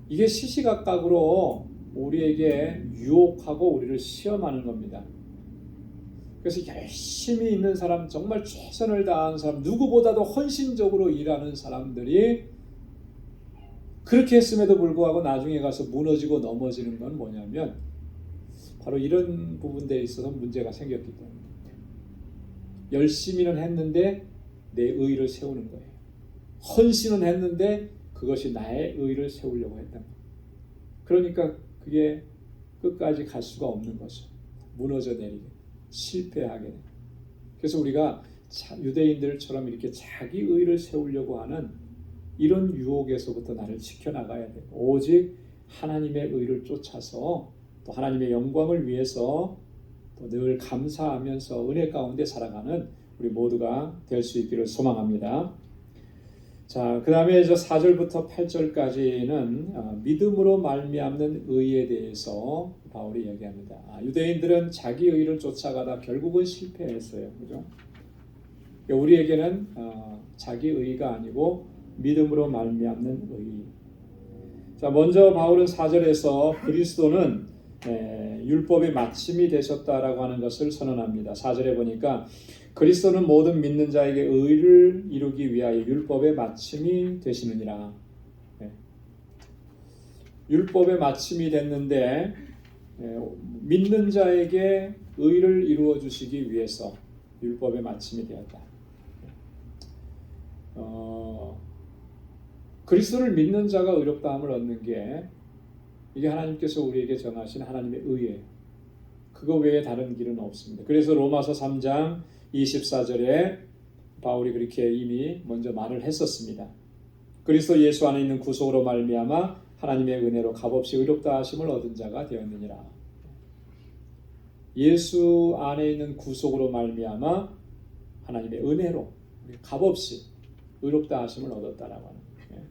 이게 시시각각으로 우리에게 유혹하고 우리를 시험하는 겁니다. 그래서 열심히 있는 사람, 정말 최선을 다하는 사람, 누구보다도 헌신적으로 일하는 사람들이 그렇게 했음에도 불구하고 나중에 가서 무너지고 넘어지는 건 뭐냐면 바로 이런 부분들에 있어서 문제가 생겼기 때문입니다. 열심히는 했는데 내 의를 세우는 거예요. 헌신은 했는데 그것이 나의 의를 세우려고 했다. 그러니까 그게 끝까지 갈 수가 없는 거죠. 무너져 내리게, 실패하게 돼. 그래서 우리가 유대인들처럼 이렇게 자기 의를 세우려고 하는 이런 유혹에서부터 나를 지켜나가야 돼. 오직 하나님의 의를 쫓아서 또 하나님의 영광을 위해서 또 늘 감사하면서 은혜 가운데 살아가는 우리 모두가 될 수 있기를 소망합니다. 자, 그 다음에 4절부터 8절까지는 믿음으로 말미암는 의에 대해서 바울이 얘기합니다. 유대인들은 자기 의를 쫓아가다 결국은 실패했어요. 그죠? 우리에게는 자기 의가 아니고 믿음으로 말미암는 의. 자, 먼저 바울은 4절에서 그리스도는 율법의 마침이 되셨다라고 하는 것을 선언합니다. 4절에 보니까 그리스도는 모든 믿는 자에게 의를 이루기 위하여 율법의 마침이 되시느니라. 율법의 마침이 됐는데 믿는 자에게 의를 이루어 주시기 위해서 율법의 마침이 되었다. 그리스도를 믿는 자가 의롭다함을 얻는 게 이게 하나님께서 우리에게 정하신 하나님의 의예요. 그거 외에 다른 길은 없습니다. 그래서 로마서 3장 24절에 바울이 그렇게 이미 먼저 말을 했었습니다. 그리스도 예수 안에 있는 구속으로 말미암아 하나님의 은혜로 값없이 의롭다 하심을 얻은 자가 되었느니라. 예수 안에 있는 구속으로 말미암아 하나님의 은혜로 값없이 의롭다 하심을 얻었다라고 하는 거예요.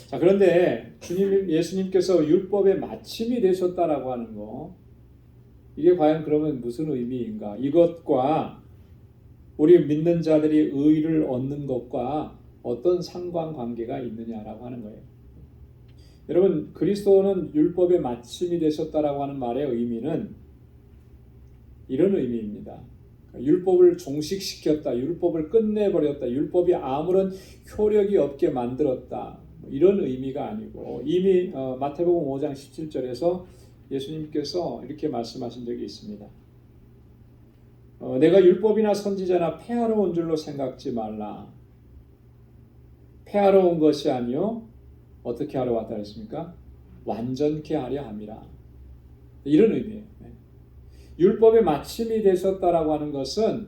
자, 그런데 예수님께서 율법의 마침이 되셨다라고 하는 거, 이게 과연 그러면 무슨 의미인가? 이것과 우리 믿는 자들이 의를 얻는 것과 어떤 상관관계가 있느냐라고 하는 거예요. 여러분, 그리스도는 율법의 마침이 되셨다라고 하는 말의 의미는 이런 의미입니다. 율법을 종식시켰다, 율법을 끝내버렸다, 율법이 아무런 효력이 없게 만들었다, 이런 의미가 아니고, 이미 마태복음 5장 17절에서 예수님께서 이렇게 말씀하신 적이 있습니다. 내가 율법이나 선지자나 폐하러 온 줄로 생각지 말라. 폐하러 온 것이 아니요 어떻게 하러 왔다 했습니까? 완전케 하려 함이라. 이런 의미예요. 율법의 마침이 되셨다라고 하는 것은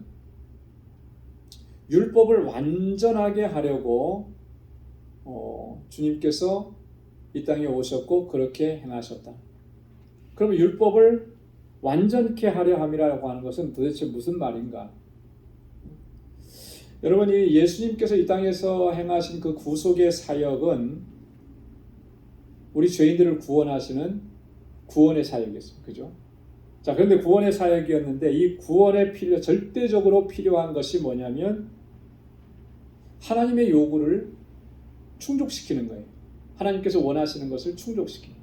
율법을 완전하게 하려고 주님께서 이 땅에 오셨고 그렇게 행하셨다. 그럼 율법을 완전케 하려 함이라고 하는 것은 도대체 무슨 말인가? 여러분이 예수님께서 이 땅에서 행하신 그 구속의 사역은 우리 죄인들을 구원하시는 구원의 사역이었습니다. 그죠? 자, 그런데 구원의 사역이었는데 이 구원에 절대적으로 필요한 것이 뭐냐면 하나님의 요구를 충족시키는 거예요. 하나님께서 원하시는 것을 충족시키는 거예요.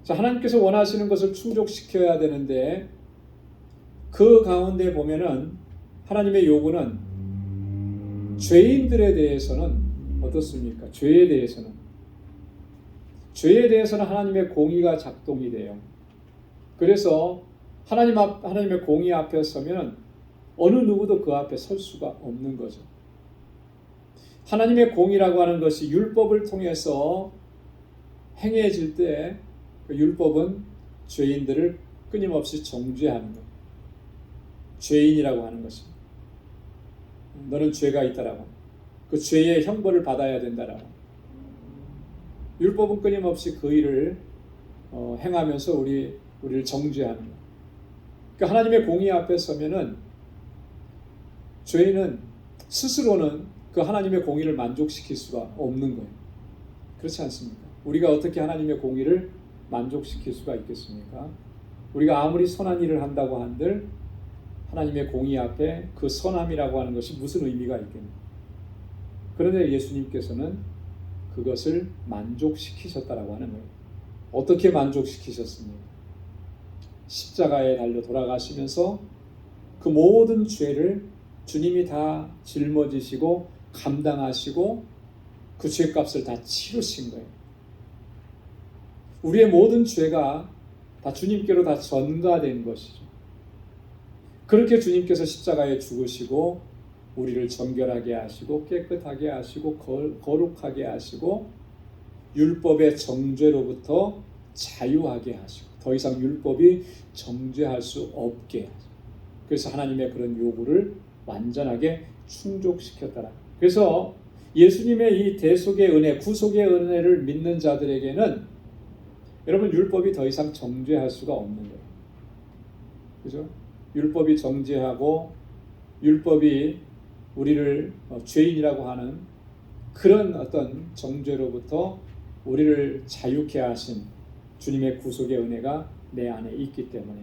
자, 하나님께서 원하시는 것을 충족시켜야 되는데 그 가운데 보면은 하나님의 요구는 죄인들에 대해서는 어떻습니까? 죄에 대해서는 하나님의 공의가 작동이 돼요. 그래서 하나님의 공의 앞에 서면 어느 누구도 그 앞에 설 수가 없는 거죠. 하나님의 공의라고 하는 것이 율법을 통해서 행해질 때 그 율법은 죄인들을 끊임없이 정죄하는 거예요. 죄인이라고 하는 것입니다. 너는 죄가 있다라고, 그 죄의 형벌을 받아야 된다라고. 율법은 끊임없이 그 일을 행하면서 우리를 정죄하는 거예요. 그러니까 하나님의 공의 앞에 서면은 죄인은 스스로는 그 하나님의 공의를 만족시킬 수가 없는 거예요. 그렇지 않습니까? 우리가 어떻게 하나님의 공의를 만족시킬 수가 있겠습니까? 우리가 아무리 선한 일을 한다고 한들 하나님의 공의 앞에 그 선함이라고 하는 것이 무슨 의미가 있겠습니까? 그런데 예수님께서는 그것을 만족시키셨다라고 하는 거예요. 어떻게 만족시키셨습니까? 십자가에 달려 돌아가시면서 그 모든 죄를 주님이 다 짊어지시고 감당하시고 그 죄값을 다 치르신 거예요. 우리의 모든 죄가 다 주님께로 다 전가된 것이죠. 그렇게 주님께서 십자가에 죽으시고 우리를 정결하게 하시고 깨끗하게 하시고 거룩하게 하시고 율법의 정죄로부터 자유하게 하시고 더 이상 율법이 정죄할 수 없게 하시고, 그래서 하나님의 그런 요구를 완전하게 충족시켰더라. 그래서 예수님의 이 대속의 은혜, 구속의 은혜를 믿는 자들에게는 여러분 율법이 더 이상 정죄할 수가 없는 거예요. 그죠? 율법이 정죄하고 율법이 우리를 죄인이라고 하는 그런 어떤 정죄로부터 우리를 자유케 하신 주님의 구속의 은혜가 내 안에 있기 때문에,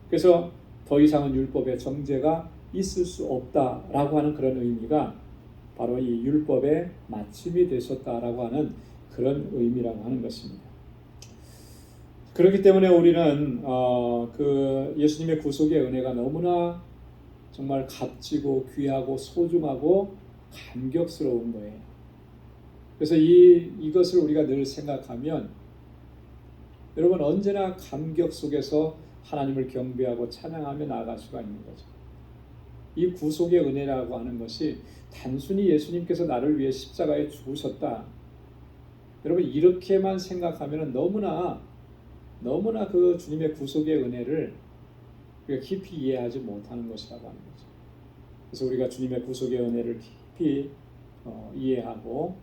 그래서 더 이상은 율법의 정죄가 있을 수 없다라고 하는 그런 의미가 바로 이 율법의 마침이 되셨다라고 하는 그런 의미라고 하는 것입니다. 그렇기 때문에 우리는 그 예수님의 구속의 은혜가 너무나 정말 값지고 귀하고 소중하고 감격스러운 거예요. 그래서 이것을 우리가 늘 생각하면 여러분 언제나 감격 속에서 하나님을 경배하고 찬양하며 나아갈 수가 있는 거죠. 이 구속의 은혜라고 하는 것이 단순히 예수님께서 나를 위해 십자가에 죽으셨다, 여러분 이렇게만 생각하면 너무나 그 주님의 구속의 은혜를 우리가 깊이 이해하지 못하는 것이라고 하는 거죠. 그래서 우리가 주님의 구속의 은혜를 깊이 이해하고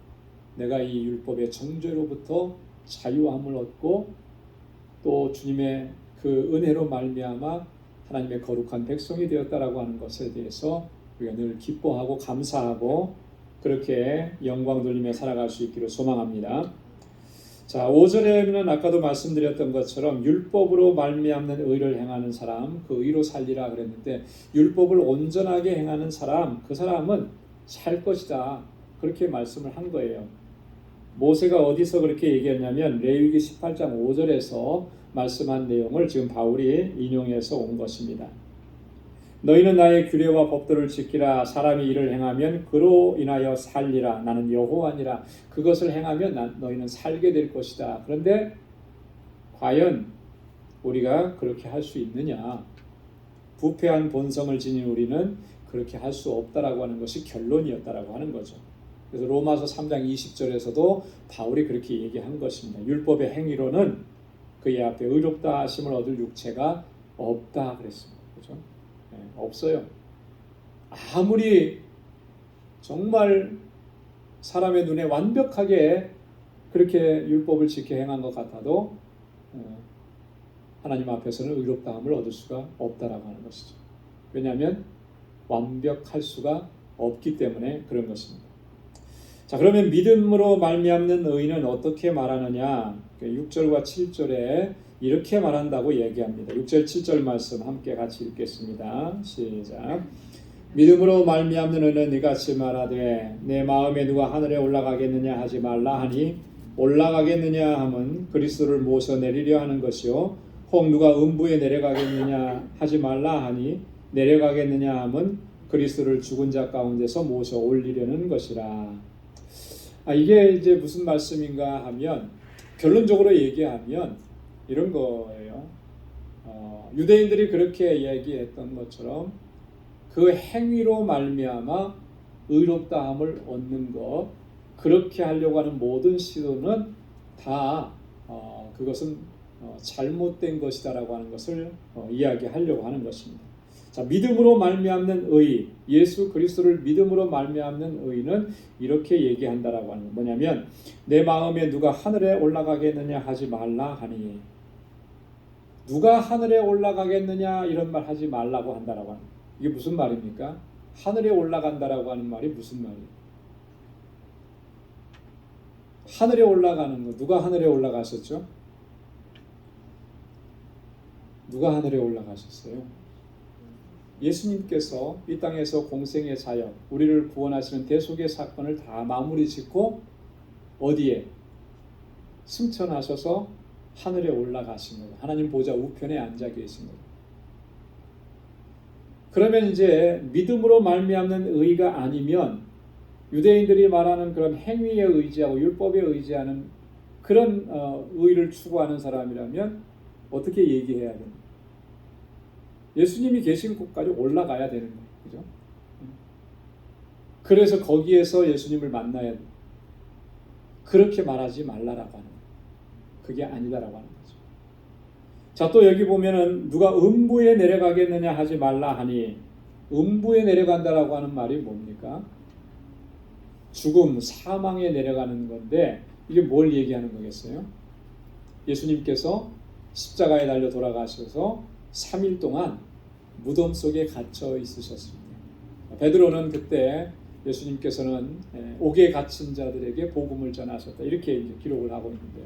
내가 이 율법의 정죄로부터 자유함을 얻고 또 주님의 그 은혜로 말미암아 하나님의 거룩한 백성이 되었다라고 하는 것에 대해서 우리가 늘 기뻐하고 감사하고 그렇게 영광 돌리며 살아갈 수 있기를 소망합니다. 자, 5절에는 아까도 말씀드렸던 것처럼 율법으로 말미암는 의를 행하는 사람, 그 의로 살리라 그랬는데, 율법을 온전하게 행하는 사람, 그 사람은 살 것이다, 그렇게 말씀을 한 거예요. 모세가 어디서 그렇게 얘기했냐면 레위기 18장 5절에서 말씀한 내용을 지금 바울이 인용해서 온 것입니다. 너희는 나의 규례와 법도를 지키라. 사람이 이를 행하면 그로 인하여 살리라. 나는 여호와니라. 그것을 행하면 너희는 살게 될 것이다. 그런데 과연 우리가 그렇게 할 수 있느냐? 부패한 본성을 지닌 우리는 그렇게 할 수 없다라고 하는 것이 결론이었다라고 하는 거죠. 그래서 로마서 3장 20절에서도 바울이 그렇게 얘기한 것입니다. 율법의 행위로는 그의 앞에 의롭다 하심을 얻을 육체가 없다 그랬습니다. 그렇죠? 네, 없어요. 아무리 정말 사람의 눈에 완벽하게 그렇게 율법을 지켜 행한 것 같아도 하나님 앞에서는 의롭다함을 얻을 수가 없다라고 하는 것이죠. 왜냐하면 완벽할 수가 없기 때문에 그런 것입니다. 자, 그러면 믿음으로 말미암는 의인은 어떻게 말하느냐? 6절과 7절에 이렇게 말한다고 얘기합니다. 6절 7절 말씀 함께 같이 읽겠습니다. 시작. 믿음으로 말미암는 의는 이같이 말하되 내 마음에 누가 하늘에 올라가겠느냐 하지 말라 하니 올라가겠느냐 함은 그리스도를 모셔 내리려 하는 것이요 혹 누가 음부에 내려가겠느냐 하지 말라 하니 내려가겠느냐 함은 그리스도를 죽은 자 가운데서 모셔 올리려는 것이라. 이게 이제 무슨 말씀인가 하면 결론적으로 얘기하면 이런 거예요. 유대인들이 그렇게 얘기했던 것처럼 그 행위로 말미암아 의롭다함을 얻는 것, 그렇게 하려고 하는 모든 시도는 다 그것은 잘못된 것이다라고 하는 것을 이야기하려고 하는 것입니다. 자, 믿음으로 말미암는 의, 예수 그리스도를 믿음으로 말미암는 의는 이렇게 얘기한다라고 하는 거 뭐냐면 내 마음에 누가 하늘에 올라가겠느냐 하지 말라 하니, 누가 하늘에 올라가겠느냐 이런 말 하지 말라고 한다라고 하는 거. 이게 무슨 말입니까? 하늘에 올라간다라고 하는 말이 무슨 말이에요? 하늘에 올라가는 거, 누가 하늘에 올라가셨죠? 누가 하늘에 올라가셨어요? 예수님께서 이 땅에서 공생의 사역, 우리를 구원하시는 대속의 사건을 다 마무리 짓고 어디에? 승천하셔서 하늘에 올라가신 거예요. 하나님 보좌 우편에 앉아 계신 거예요. 그러면 이제 믿음으로 말미암는 의가 아니면 유대인들이 말하는 그런 행위에 의지하고 율법에 의지하는 그런 의를 추구하는 사람이라면 어떻게 얘기해야 됩니까? 예수님이 계신 곳까지 올라가야 되는 거예요. 그죠? 그래서 거기에서 예수님을 만나야 돼요. 그렇게 말하지 말라라고 하는 거예요. 그게 아니다라고 하는 거죠. 자, 또 여기 보면은 누가 음부에 내려가겠느냐 하지 말라 하니, 음부에 내려간다라고 하는 말이 뭡니까? 죽음, 사망에 내려가는 건데 이게 뭘 얘기하는 거겠어요? 예수님께서 십자가에 달려 돌아가셔서 3일 동안 무덤 속에 갇혀 있으셨습니다. 베드로는 그때 예수님께서는 옥에 갇힌 자들에게 복음을 전하셨다 이렇게 이제 기록을 하고 있는데요.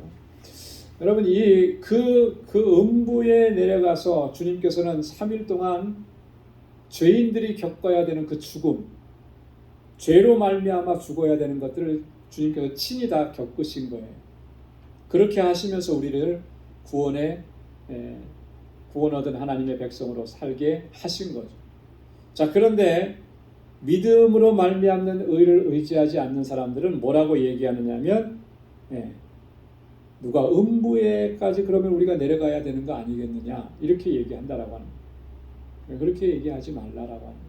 여러분 그 음부에 내려가서 주님께서는 3일 동안 죄인들이 겪어야 되는 그 죽음, 죄로 말미암아 죽어야 되는 것들을 주님께서 친히 다 겪으신 거예요. 그렇게 하시면서 우리를 구원 얻은 하나님의 백성으로 살게 하신 거죠. 자, 그런데 믿음으로 말미암는 의를 의지하지 않는 사람들은 뭐라고 얘기하느냐면 누가 음부에까지 그러면 우리가 내려가야 되는 거 아니겠느냐 이렇게 얘기한다라고 하는 거예요. 그렇게 얘기하지 말라라고 하는 거예요.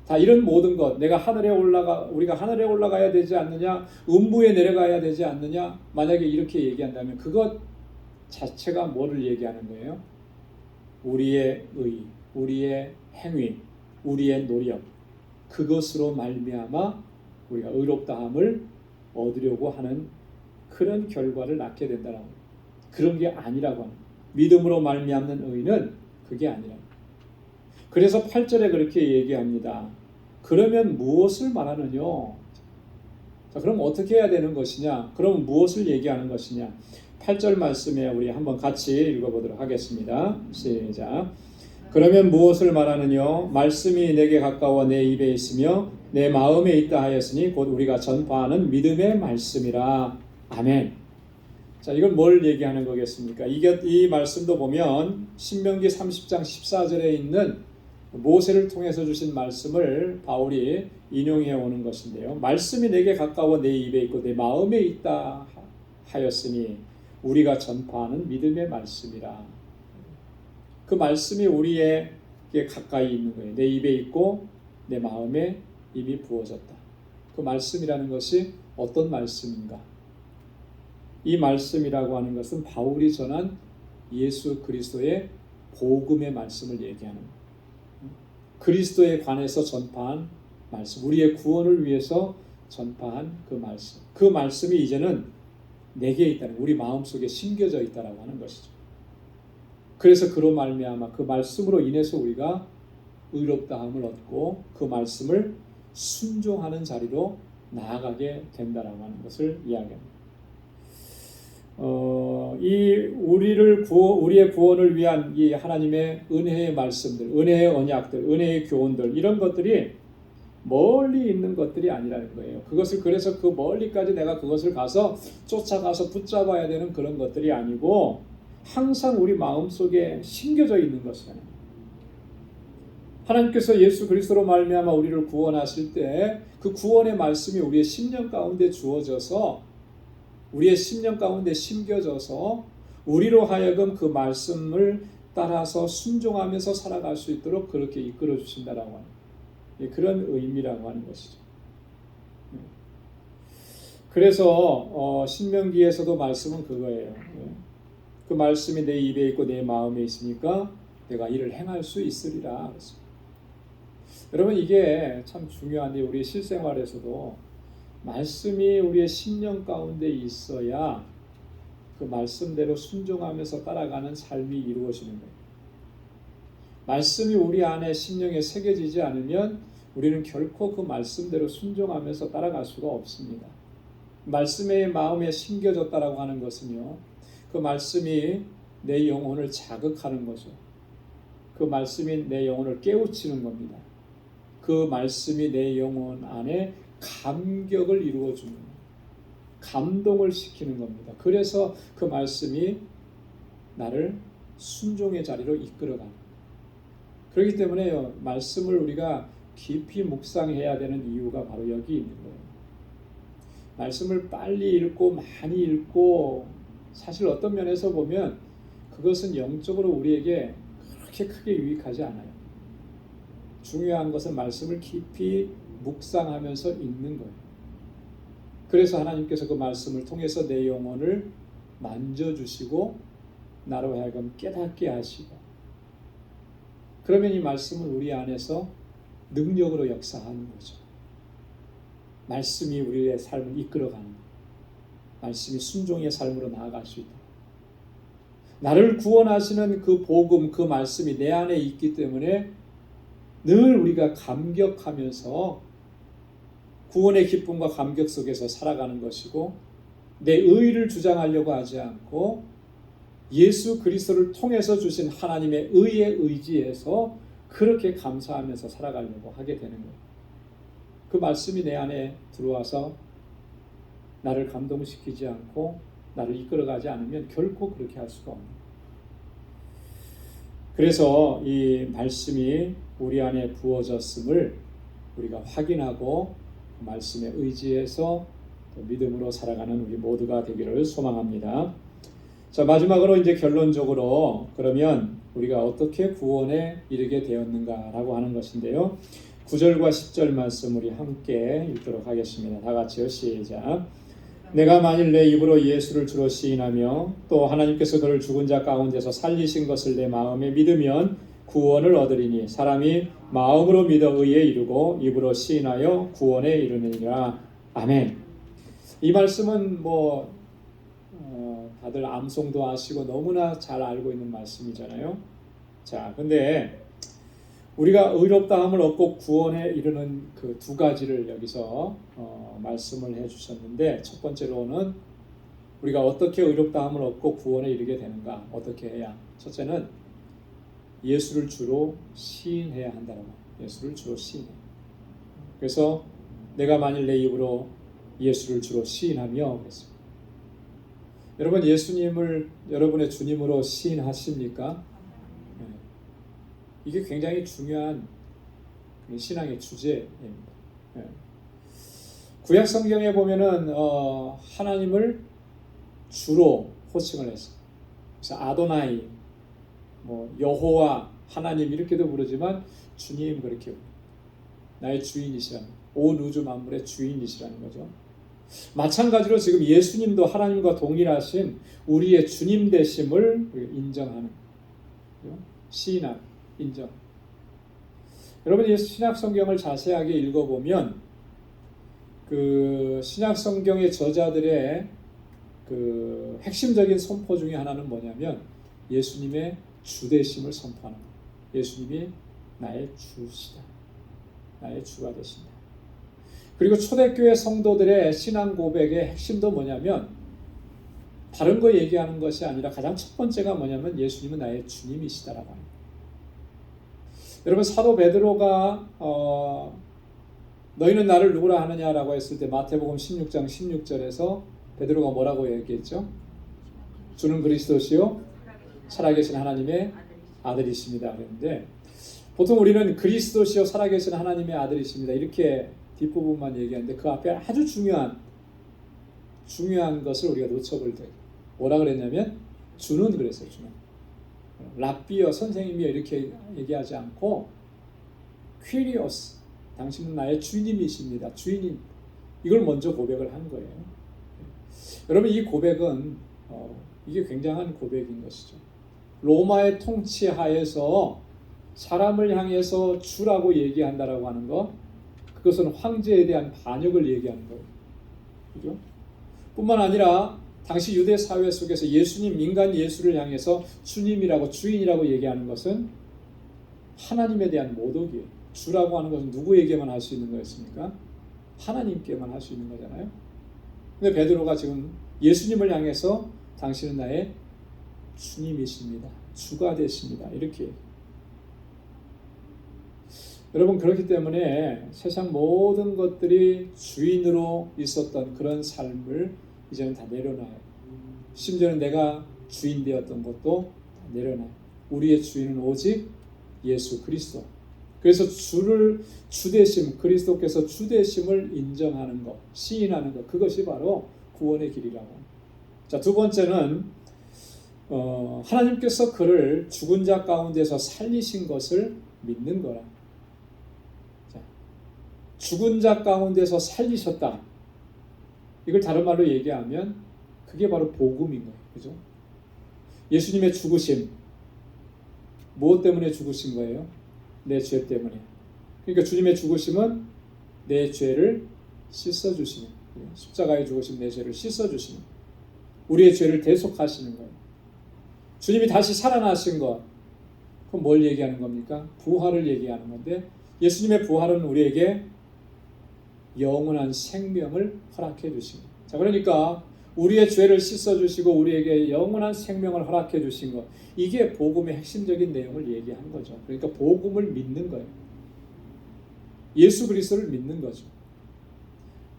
다 이런 모든 것, 우리가 하늘에 올라가야 되지 않느냐, 음부에 내려가야 되지 않느냐, 만약에 이렇게 얘기한다면 그것 자체가 뭐를 얘기하는 거예요? 우리의 의, 우리의 행위, 우리의 노력, 그것으로 말미암아 우리가 의롭다함을 얻으려고 하는 그런 결과를 낳게 된다라고. 그런 게 아니라고 하는. 믿음으로 말미암는 의는 그게 아니라고. 그래서 8절에 그렇게 얘기합니다. 그러면 무엇을 말하느냐? 자, 그럼 어떻게 해야 되는 것이냐? 그럼 무엇을 얘기하는 것이냐? 8절 말씀에 우리 한번 같이 읽어보도록 하겠습니다. 시작. 그러면 무엇을 말하느냐? 말씀이 내게 가까워 내 입에 있으며 내 마음에 있다 하였으니 곧 우리가 전파하는 믿음의 말씀이라. 아멘. 자, 이건 뭘 얘기하는 거겠습니까? 이 말씀도 보면 신명기 30장 14절에 있는 모세를 통해서 주신 말씀을 바울이 인용해 오는 것인데요. 말씀이 내게 가까워 내 입에 있고 내 마음에 있다 하였으니 우리가 전파하는 믿음의 말씀이라. 그 말씀이 우리에게 가까이 있는 거예요. 내 입에 있고 내 마음에 이미 부어졌다. 그 말씀이라는 것이 어떤 말씀인가? 이 말씀이라고 하는 것은 바울이 전한 예수 그리스도의 복음의 말씀을 얘기하는 거예요. 그리스도에 관해서 전파한 말씀, 우리의 구원을 위해서 전파한 그 말씀, 그 말씀이 이제는 내게 있다는, 우리 마음속에 심겨져 있다라고 하는 것이죠. 그래서 그로 말미암아 그 말씀으로 인해서 우리가 의롭다함을 얻고 그 말씀을 순종하는 자리로 나아가게 된다라고 하는 것을 이야기합니다. 우리의 구원을 위한 이 하나님의 은혜의 말씀들, 은혜의 언약들, 은혜의 교훈들, 이런 것들이 멀리 있는 것들이 아니라는 거예요. 그래서 그 멀리까지 내가 그것을 가서 쫓아가서 붙잡아야 되는 그런 것들이 아니고 항상 우리 마음속에 심겨져 있는 것이잖아요. 하나님께서 예수 그리스도로 말미암아 우리를 구원하실 때 그 구원의 말씀이 우리의 심령 가운데 주어져서 우리의 심령 가운데 심겨져서 우리로 하여금 그 말씀을 따라서 순종하면서 살아갈 수 있도록 그렇게 이끌어 주신다라고 하는 그런 의미라고 하는 것이죠. 그래서 신명기에서도 말씀은 그거예요. 그 말씀이 내 입에 있고 내 마음에 있으니까 내가 이를 행할 수 있으리라. 그랬습니다. 여러분, 이게 참 중요한데 우리 실생활에서도 말씀이 우리의 심령 가운데 있어야 그 말씀대로 순종하면서 따라가는 삶이 이루어지는 거예요. 말씀이 우리 안에 심령에 새겨지지 않으면 우리는 결코 그 말씀대로 순종하면서 따라갈 수가 없습니다. 말씀의 마음에 심겨졌다라고 하는 것은요, 그 말씀이 내 영혼을 자극하는 거죠. 그 말씀이 내 영혼을 깨우치는 겁니다. 그 말씀이 내 영혼 안에 감격을 이루어주는, 감동을 시키는 겁니다. 그래서 그 말씀이 나를 순종의 자리로 이끌어가는. 그렇기 때문에 말씀을 우리가 깊이 묵상해야 되는 이유가 바로 여기 있는 거예요. 말씀을 빨리 읽고 많이 읽고 사실 어떤 면에서 보면 그것은 영적으로 우리에게 그렇게 크게 유익하지 않아요. 중요한 것은 말씀을 깊이 묵상하면서 읽는 거예요. 그래서 하나님께서 그 말씀을 통해서 내 영혼을 만져주시고 나로 하여금 깨닫게 하시고, 그러면 이 말씀은 우리 안에서 능력으로 역사하는 거죠. 말씀이 우리의 삶을 이끌어가는 거예요. 말씀이 순종의 삶으로 나아갈 수 있다. 나를 구원하시는 그 복음, 그 말씀이 내 안에 있기 때문에 늘 우리가 감격하면서 구원의 기쁨과 감격 속에서 살아가는 것이고, 내 의의를 주장하려고 하지 않고 예수 그리스도를 통해서 주신 하나님의 의에 의지해서 그렇게 감사하면서 살아가려고 하게 되는 거예요. 그 말씀이 내 안에 들어와서 나를 감동시키지 않고 나를 이끌어가지 않으면 결코 그렇게 할 수가 없는 거예요. 그래서 이 말씀이 우리 안에 부어졌음을 우리가 확인하고 말씀에 의지해서 믿음으로 살아가는 우리 모두가 되기를 소망합니다. 자, 마지막으로 이제 결론적으로 그러면 우리가 어떻게 구원에 이르게 되었는가라고 하는 것인데요. 9절과 10절 말씀 우리 함께 읽도록 하겠습니다. 다 같이요. 시작. 내가 만일 내 입으로 예수를 주로 시인하며 또 하나님께서 그를 죽은 자 가운데서 살리신 것을 내 마음에 믿으면 구원을 얻으리니 사람이 마음으로 믿어 의에 이르고 입으로 시인하여 구원에 이르느니라. 아멘. 이 말씀은 다들 암송도 아시고 너무나 잘 알고 있는 말씀이잖아요. 자, 근데 우리가 의롭다함을 얻고 구원에 이르는 그 두 가지를 여기서 말씀을 해주셨는데, 첫 번째로는 우리가 어떻게 의롭다함을 얻고 구원에 이르게 되는가, 어떻게 해야? 첫째는 예수를 주로 시인해야 한다는 거예요. 예수를 주로 시인해. 그래서 내가 만일 내 입으로 예수를 주로 시인하며 그랬습니다. 여러분, 예수님을 여러분의 주님으로 시인하십니까? 네. 이게 굉장히 중요한 신앙의 주제입니다. 네. 구약 성경에 보면은 하나님을 주로 호칭을 했어요. 그래서 아도나이, 여호와, 하나님 이렇게도 부르지만 주님 그렇게 부릅니다. 나의 주인이시라는, 온 우주 만물의 주인이시라는 거죠. 마찬가지로 지금 예수님도 하나님과 동일하신 우리의 주님 되심을 인정하는, 시인하는, 인정. 여러분, 이 신약 성경을 자세하게 읽어보면 그 신약 성경의 저자들의 그 핵심적인 선포 중에 하나는 뭐냐면 예수님의 주되심을 선포하는 거예요. 예수님이 나의 주시다. 나의 주가 되신다. 그리고 초대교회 성도들의 신앙 고백의 핵심도 뭐냐면 다른 거 얘기하는 것이 아니라 가장 첫 번째가 뭐냐면 예수님은 나의 주님이시다라고 합니다. 여러분, 사도 베드로가 너희는 나를 누구라 하느냐라고 했을 때 마태복음 16장 16절에서 베드로가 뭐라고 얘기했죠? 주는 그리스도시요 살아계신 하나님의 아들이십니다. 그런데 보통 우리는 그리스도시요 살아계신 하나님의 아들이십니다. 이렇게 뒷부분만 얘기하는데 그 앞에 아주 중요한 것을 우리가 놓쳐버릴 때 뭐라 그랬냐면 주는 그랬어요. 주는 랍비여 선생님이여 이렇게 얘기하지 않고 퀴리오스 당신은 나의 주님이십니다. 주인님, 이걸 먼저 고백을 한 거예요. 여러분, 이 고백은 이게 굉장한 고백인 것이죠. 로마의 통치 하에서 사람을 향해서 주라고 얘기한다라고 하는 것, 그것은 황제에 대한 반역을 얘기하는 거예요. 그죠? 뿐만 아니라 당시 유대 사회 속에서 예수님, 인간 예수를 향해서 주님이라고, 주인이라고 얘기하는 것은 하나님에 대한 모독이에요. 주라고 하는 것은 누구에게만 할 수 있는 거였습니까? 하나님께만 할 수 있는 거잖아요. 근데 베드로가 지금 예수님을 향해서 당신은 나의 주님이십니다. 주가 되십니다. 이렇게 여러분, 그렇기 때문에 세상 모든 것들이 주인으로 있었던 그런 삶을 이제는 다 내려놔요. 심지어는 내가 주인 되었던 것도 다 내려놔요. 우리의 주인은 오직 예수 그리스도. 그래서 주되심, 그리스도께서 주되심을 인정하는 것, 시인하는 것, 그것이 바로 구원의 길이라고 합니다. 자, 두 번째는 하나님께서 그를 죽은 자 가운데서 살리신 것을 믿는 거라. 죽은 자 가운데서 살리셨다. 이걸 다른 말로 얘기하면 그게 바로 복음인 거예요. 그죠? 예수님의 죽으심, 무엇 때문에 죽으신 거예요? 내 죄 때문에. 그러니까 주님의 죽으심은 내 죄를 씻어주시는, 십자가에 죽으신 내 죄를 씻어주시는, 우리의 죄를 대속하시는 거예요. 주님이 다시 살아나신 것, 그럼 뭘 얘기하는 겁니까? 부활을 얘기하는 건데, 예수님의 부활은 우리에게 영원한 생명을 허락해 주신 거예요. 자, 그러니까 우리의 죄를 씻어주시고 우리에게 영원한 생명을 허락해 주신 것, 이게 복음의 핵심적인 내용을 얘기하는 거죠. 그러니까 복음을 믿는 거예요. 예수 그리스도를 믿는 거죠.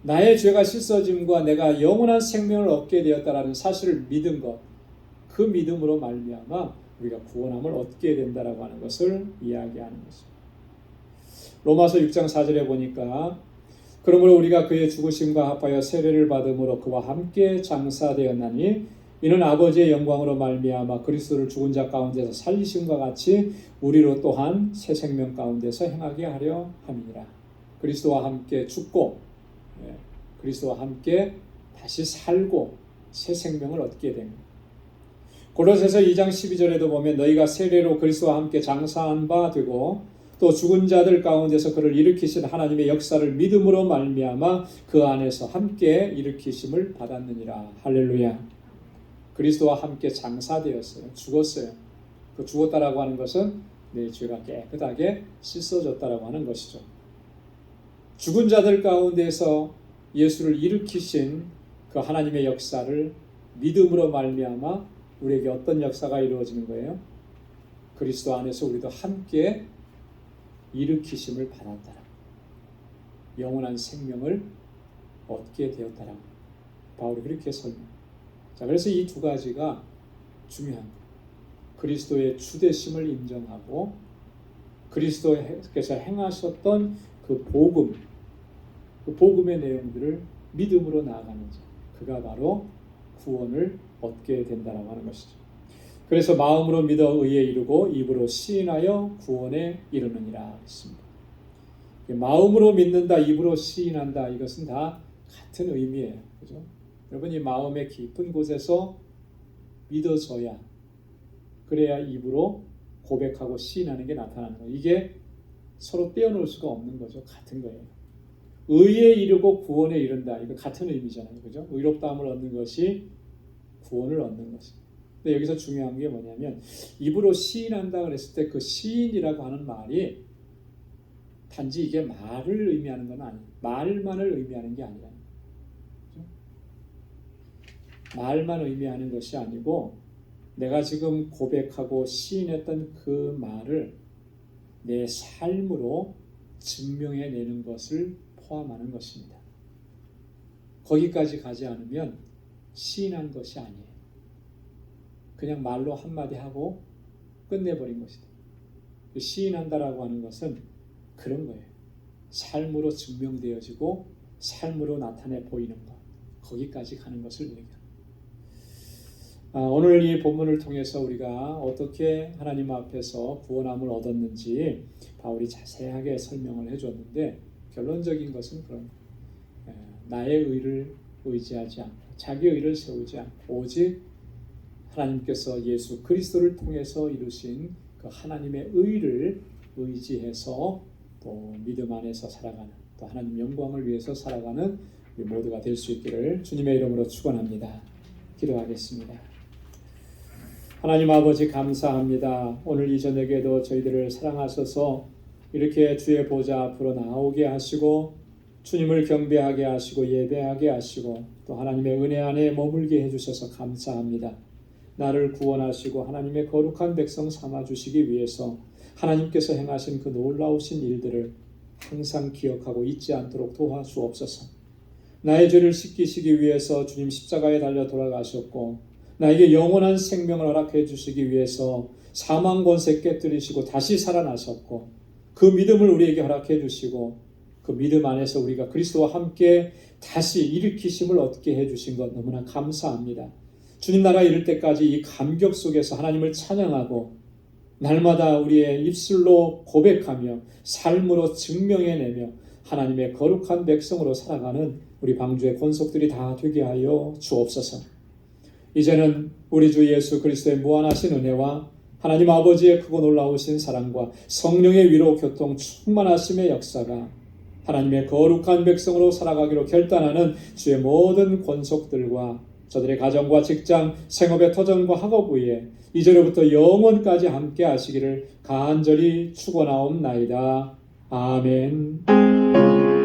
나의 죄가 씻어짐과 내가 영원한 생명을 얻게 되었다라는 사실을 믿은 것, 그 믿음으로 말미암아 우리가 구원함을 얻게 된다라고 하는 것을 이야기하는 것입니다. 로마서 6장 4절에 보니까 그러므로 우리가 그의 죽으심과 합하여 세례를 받음으로 그와 함께 장사되었나니 이는 아버지의 영광으로 말미암아 그리스도를 죽은 자 가운데서 살리심과 같이 우리로 또한 새 생명 가운데서 행하게 하려 함이니라. 그리스도와 함께 죽고 그리스도와 함께 다시 살고 새 생명을 얻게 됩니다. 고로새서 2장 12절에도 보면 너희가 세례로 그리스도와 함께 장사한 바 되고 또 죽은 자들 가운데서 그를 일으키신 하나님의 역사를 믿음으로 말미암아 그 안에서 함께 일으키심을 받았느니라. 할렐루야. 그리스도와 함께 장사되었어요. 죽었어요. 그 죽었다라고 하는 것은 내 죄가 깨끗하게 씻어졌다라고 하는 것이죠. 죽은 자들 가운데서 예수를 일으키신 그 하나님의 역사를 믿음으로 말미암아 우리에게 어떤 역사가 이루어지는 거예요? 그리스도 안에서 우리도 함께 일으키심을 받았다라. 영원한 생명을 얻게 되었다라. 바울이 그렇게 설명합니다. 자, 그래서 이 두 가지가 중요한 거예요. 그리스도의 주되심을 인정하고 그리스도께서 행하셨던 그 복음, 그 복음의 내용들을 믿음으로 나아가는 자, 그가 바로 구원을 얻게 된다라고 하는 것이죠. 그래서 마음으로 믿어 의에 이르고 입으로 시인하여 구원에 이르느니라 했습니다. 마음으로 믿는다, 입으로 시인한다, 이것은 다 같은 의미예요. 그죠? 여러분, 이 마음의 깊은 곳에서 믿어져야, 그래야 입으로 고백하고 시인하는 게 나타나는 거예요. 이게 서로 떼어놓을 수가 없는 거죠. 같은 거예요. 의에 이르고 구원에 이른다, 이거 같은 의미잖아요. 그죠? 의롭다함을 얻는 것이 구원을 얻는 것입니다. 근데 여기서 중요한 게 뭐냐면 입으로 시인한다 그랬을 때 그 시인이라고 하는 말이 단지 이게 말을 의미하는 건 아니에요. 말만을 의미하는 게 아니라, 그렇죠? 말만 의미하는 것이 아니고 내가 지금 고백하고 시인했던 그 말을 내 삶으로 증명해내는 것을 포함하는 것입니다. 거기까지 가지 않으면 시인한 것이 아니에요. 그냥 말로 한마디 하고 끝내버린 것이다. 시인한다라고 하는 것은 그런 거예요. 삶으로 증명되어지고 삶으로 나타내 보이는 것, 거기까지 가는 것을 얘기합니다. 오늘 이 본문을 통해서 우리가 어떻게 하나님 앞에서 구원함을 얻었는지 바울이 자세하게 설명을 해줬는데, 결론적인 것은 그런 거예요. 나의 의를 의지하지 않고 자기의 의를 세우지 않고 오직 하나님께서 예수 그리스도를 통해서 이루신 그 하나님의 의를 의지해서 또 믿음 안에서 살아가는, 또 하나님 영광을 위해서 살아가는 우리 모두가 될 수 있기를 주님의 이름으로 축원합니다. 기도하겠습니다. 하나님 아버지, 감사합니다. 오늘 이 저녁에도 저희들을 사랑하셔서 이렇게 주의 보좌 앞으로 나오게 하시고 주님을 경배하게 하시고 예배하게 하시고 또 하나님의 은혜 안에 머물게 해주셔서 감사합니다. 나를 구원하시고 하나님의 거룩한 백성 삼아주시기 위해서 하나님께서 행하신 그 놀라우신 일들을 항상 기억하고 잊지 않도록 도와주옵소서. 나의 죄를 씻기시기 위해서 주님 십자가에 달려 돌아가셨고 나에게 영원한 생명을 허락해 주시기 위해서 사망 권세 깨뜨리시고 다시 살아나셨고 그 믿음을 우리에게 허락해 주시고 그 믿음 안에서 우리가 그리스도와 함께 다시 일으키심을 얻게 해주신 것 너무나 감사합니다. 주님 나라 이를 때까지 이 감격 속에서 하나님을 찬양하고 날마다 우리의 입술로 고백하며 삶으로 증명해내며 하나님의 거룩한 백성으로 살아가는 우리 방주의 권속들이 다 되게 하여 주옵소서. 이제는 우리 주 예수 그리스도의 무한하신 은혜와 하나님 아버지의 크고 놀라우신 사랑과 성령의 위로 교통 충만하심의 역사가 하나님의 거룩한 백성으로 살아가기로 결단하는 주의 모든 권속들과 저들의 가정과 직장, 생업의 터전과 학업 위에 이제로부터 영원까지 함께 하시기를 간절히 축원하옵나이다. 아멘.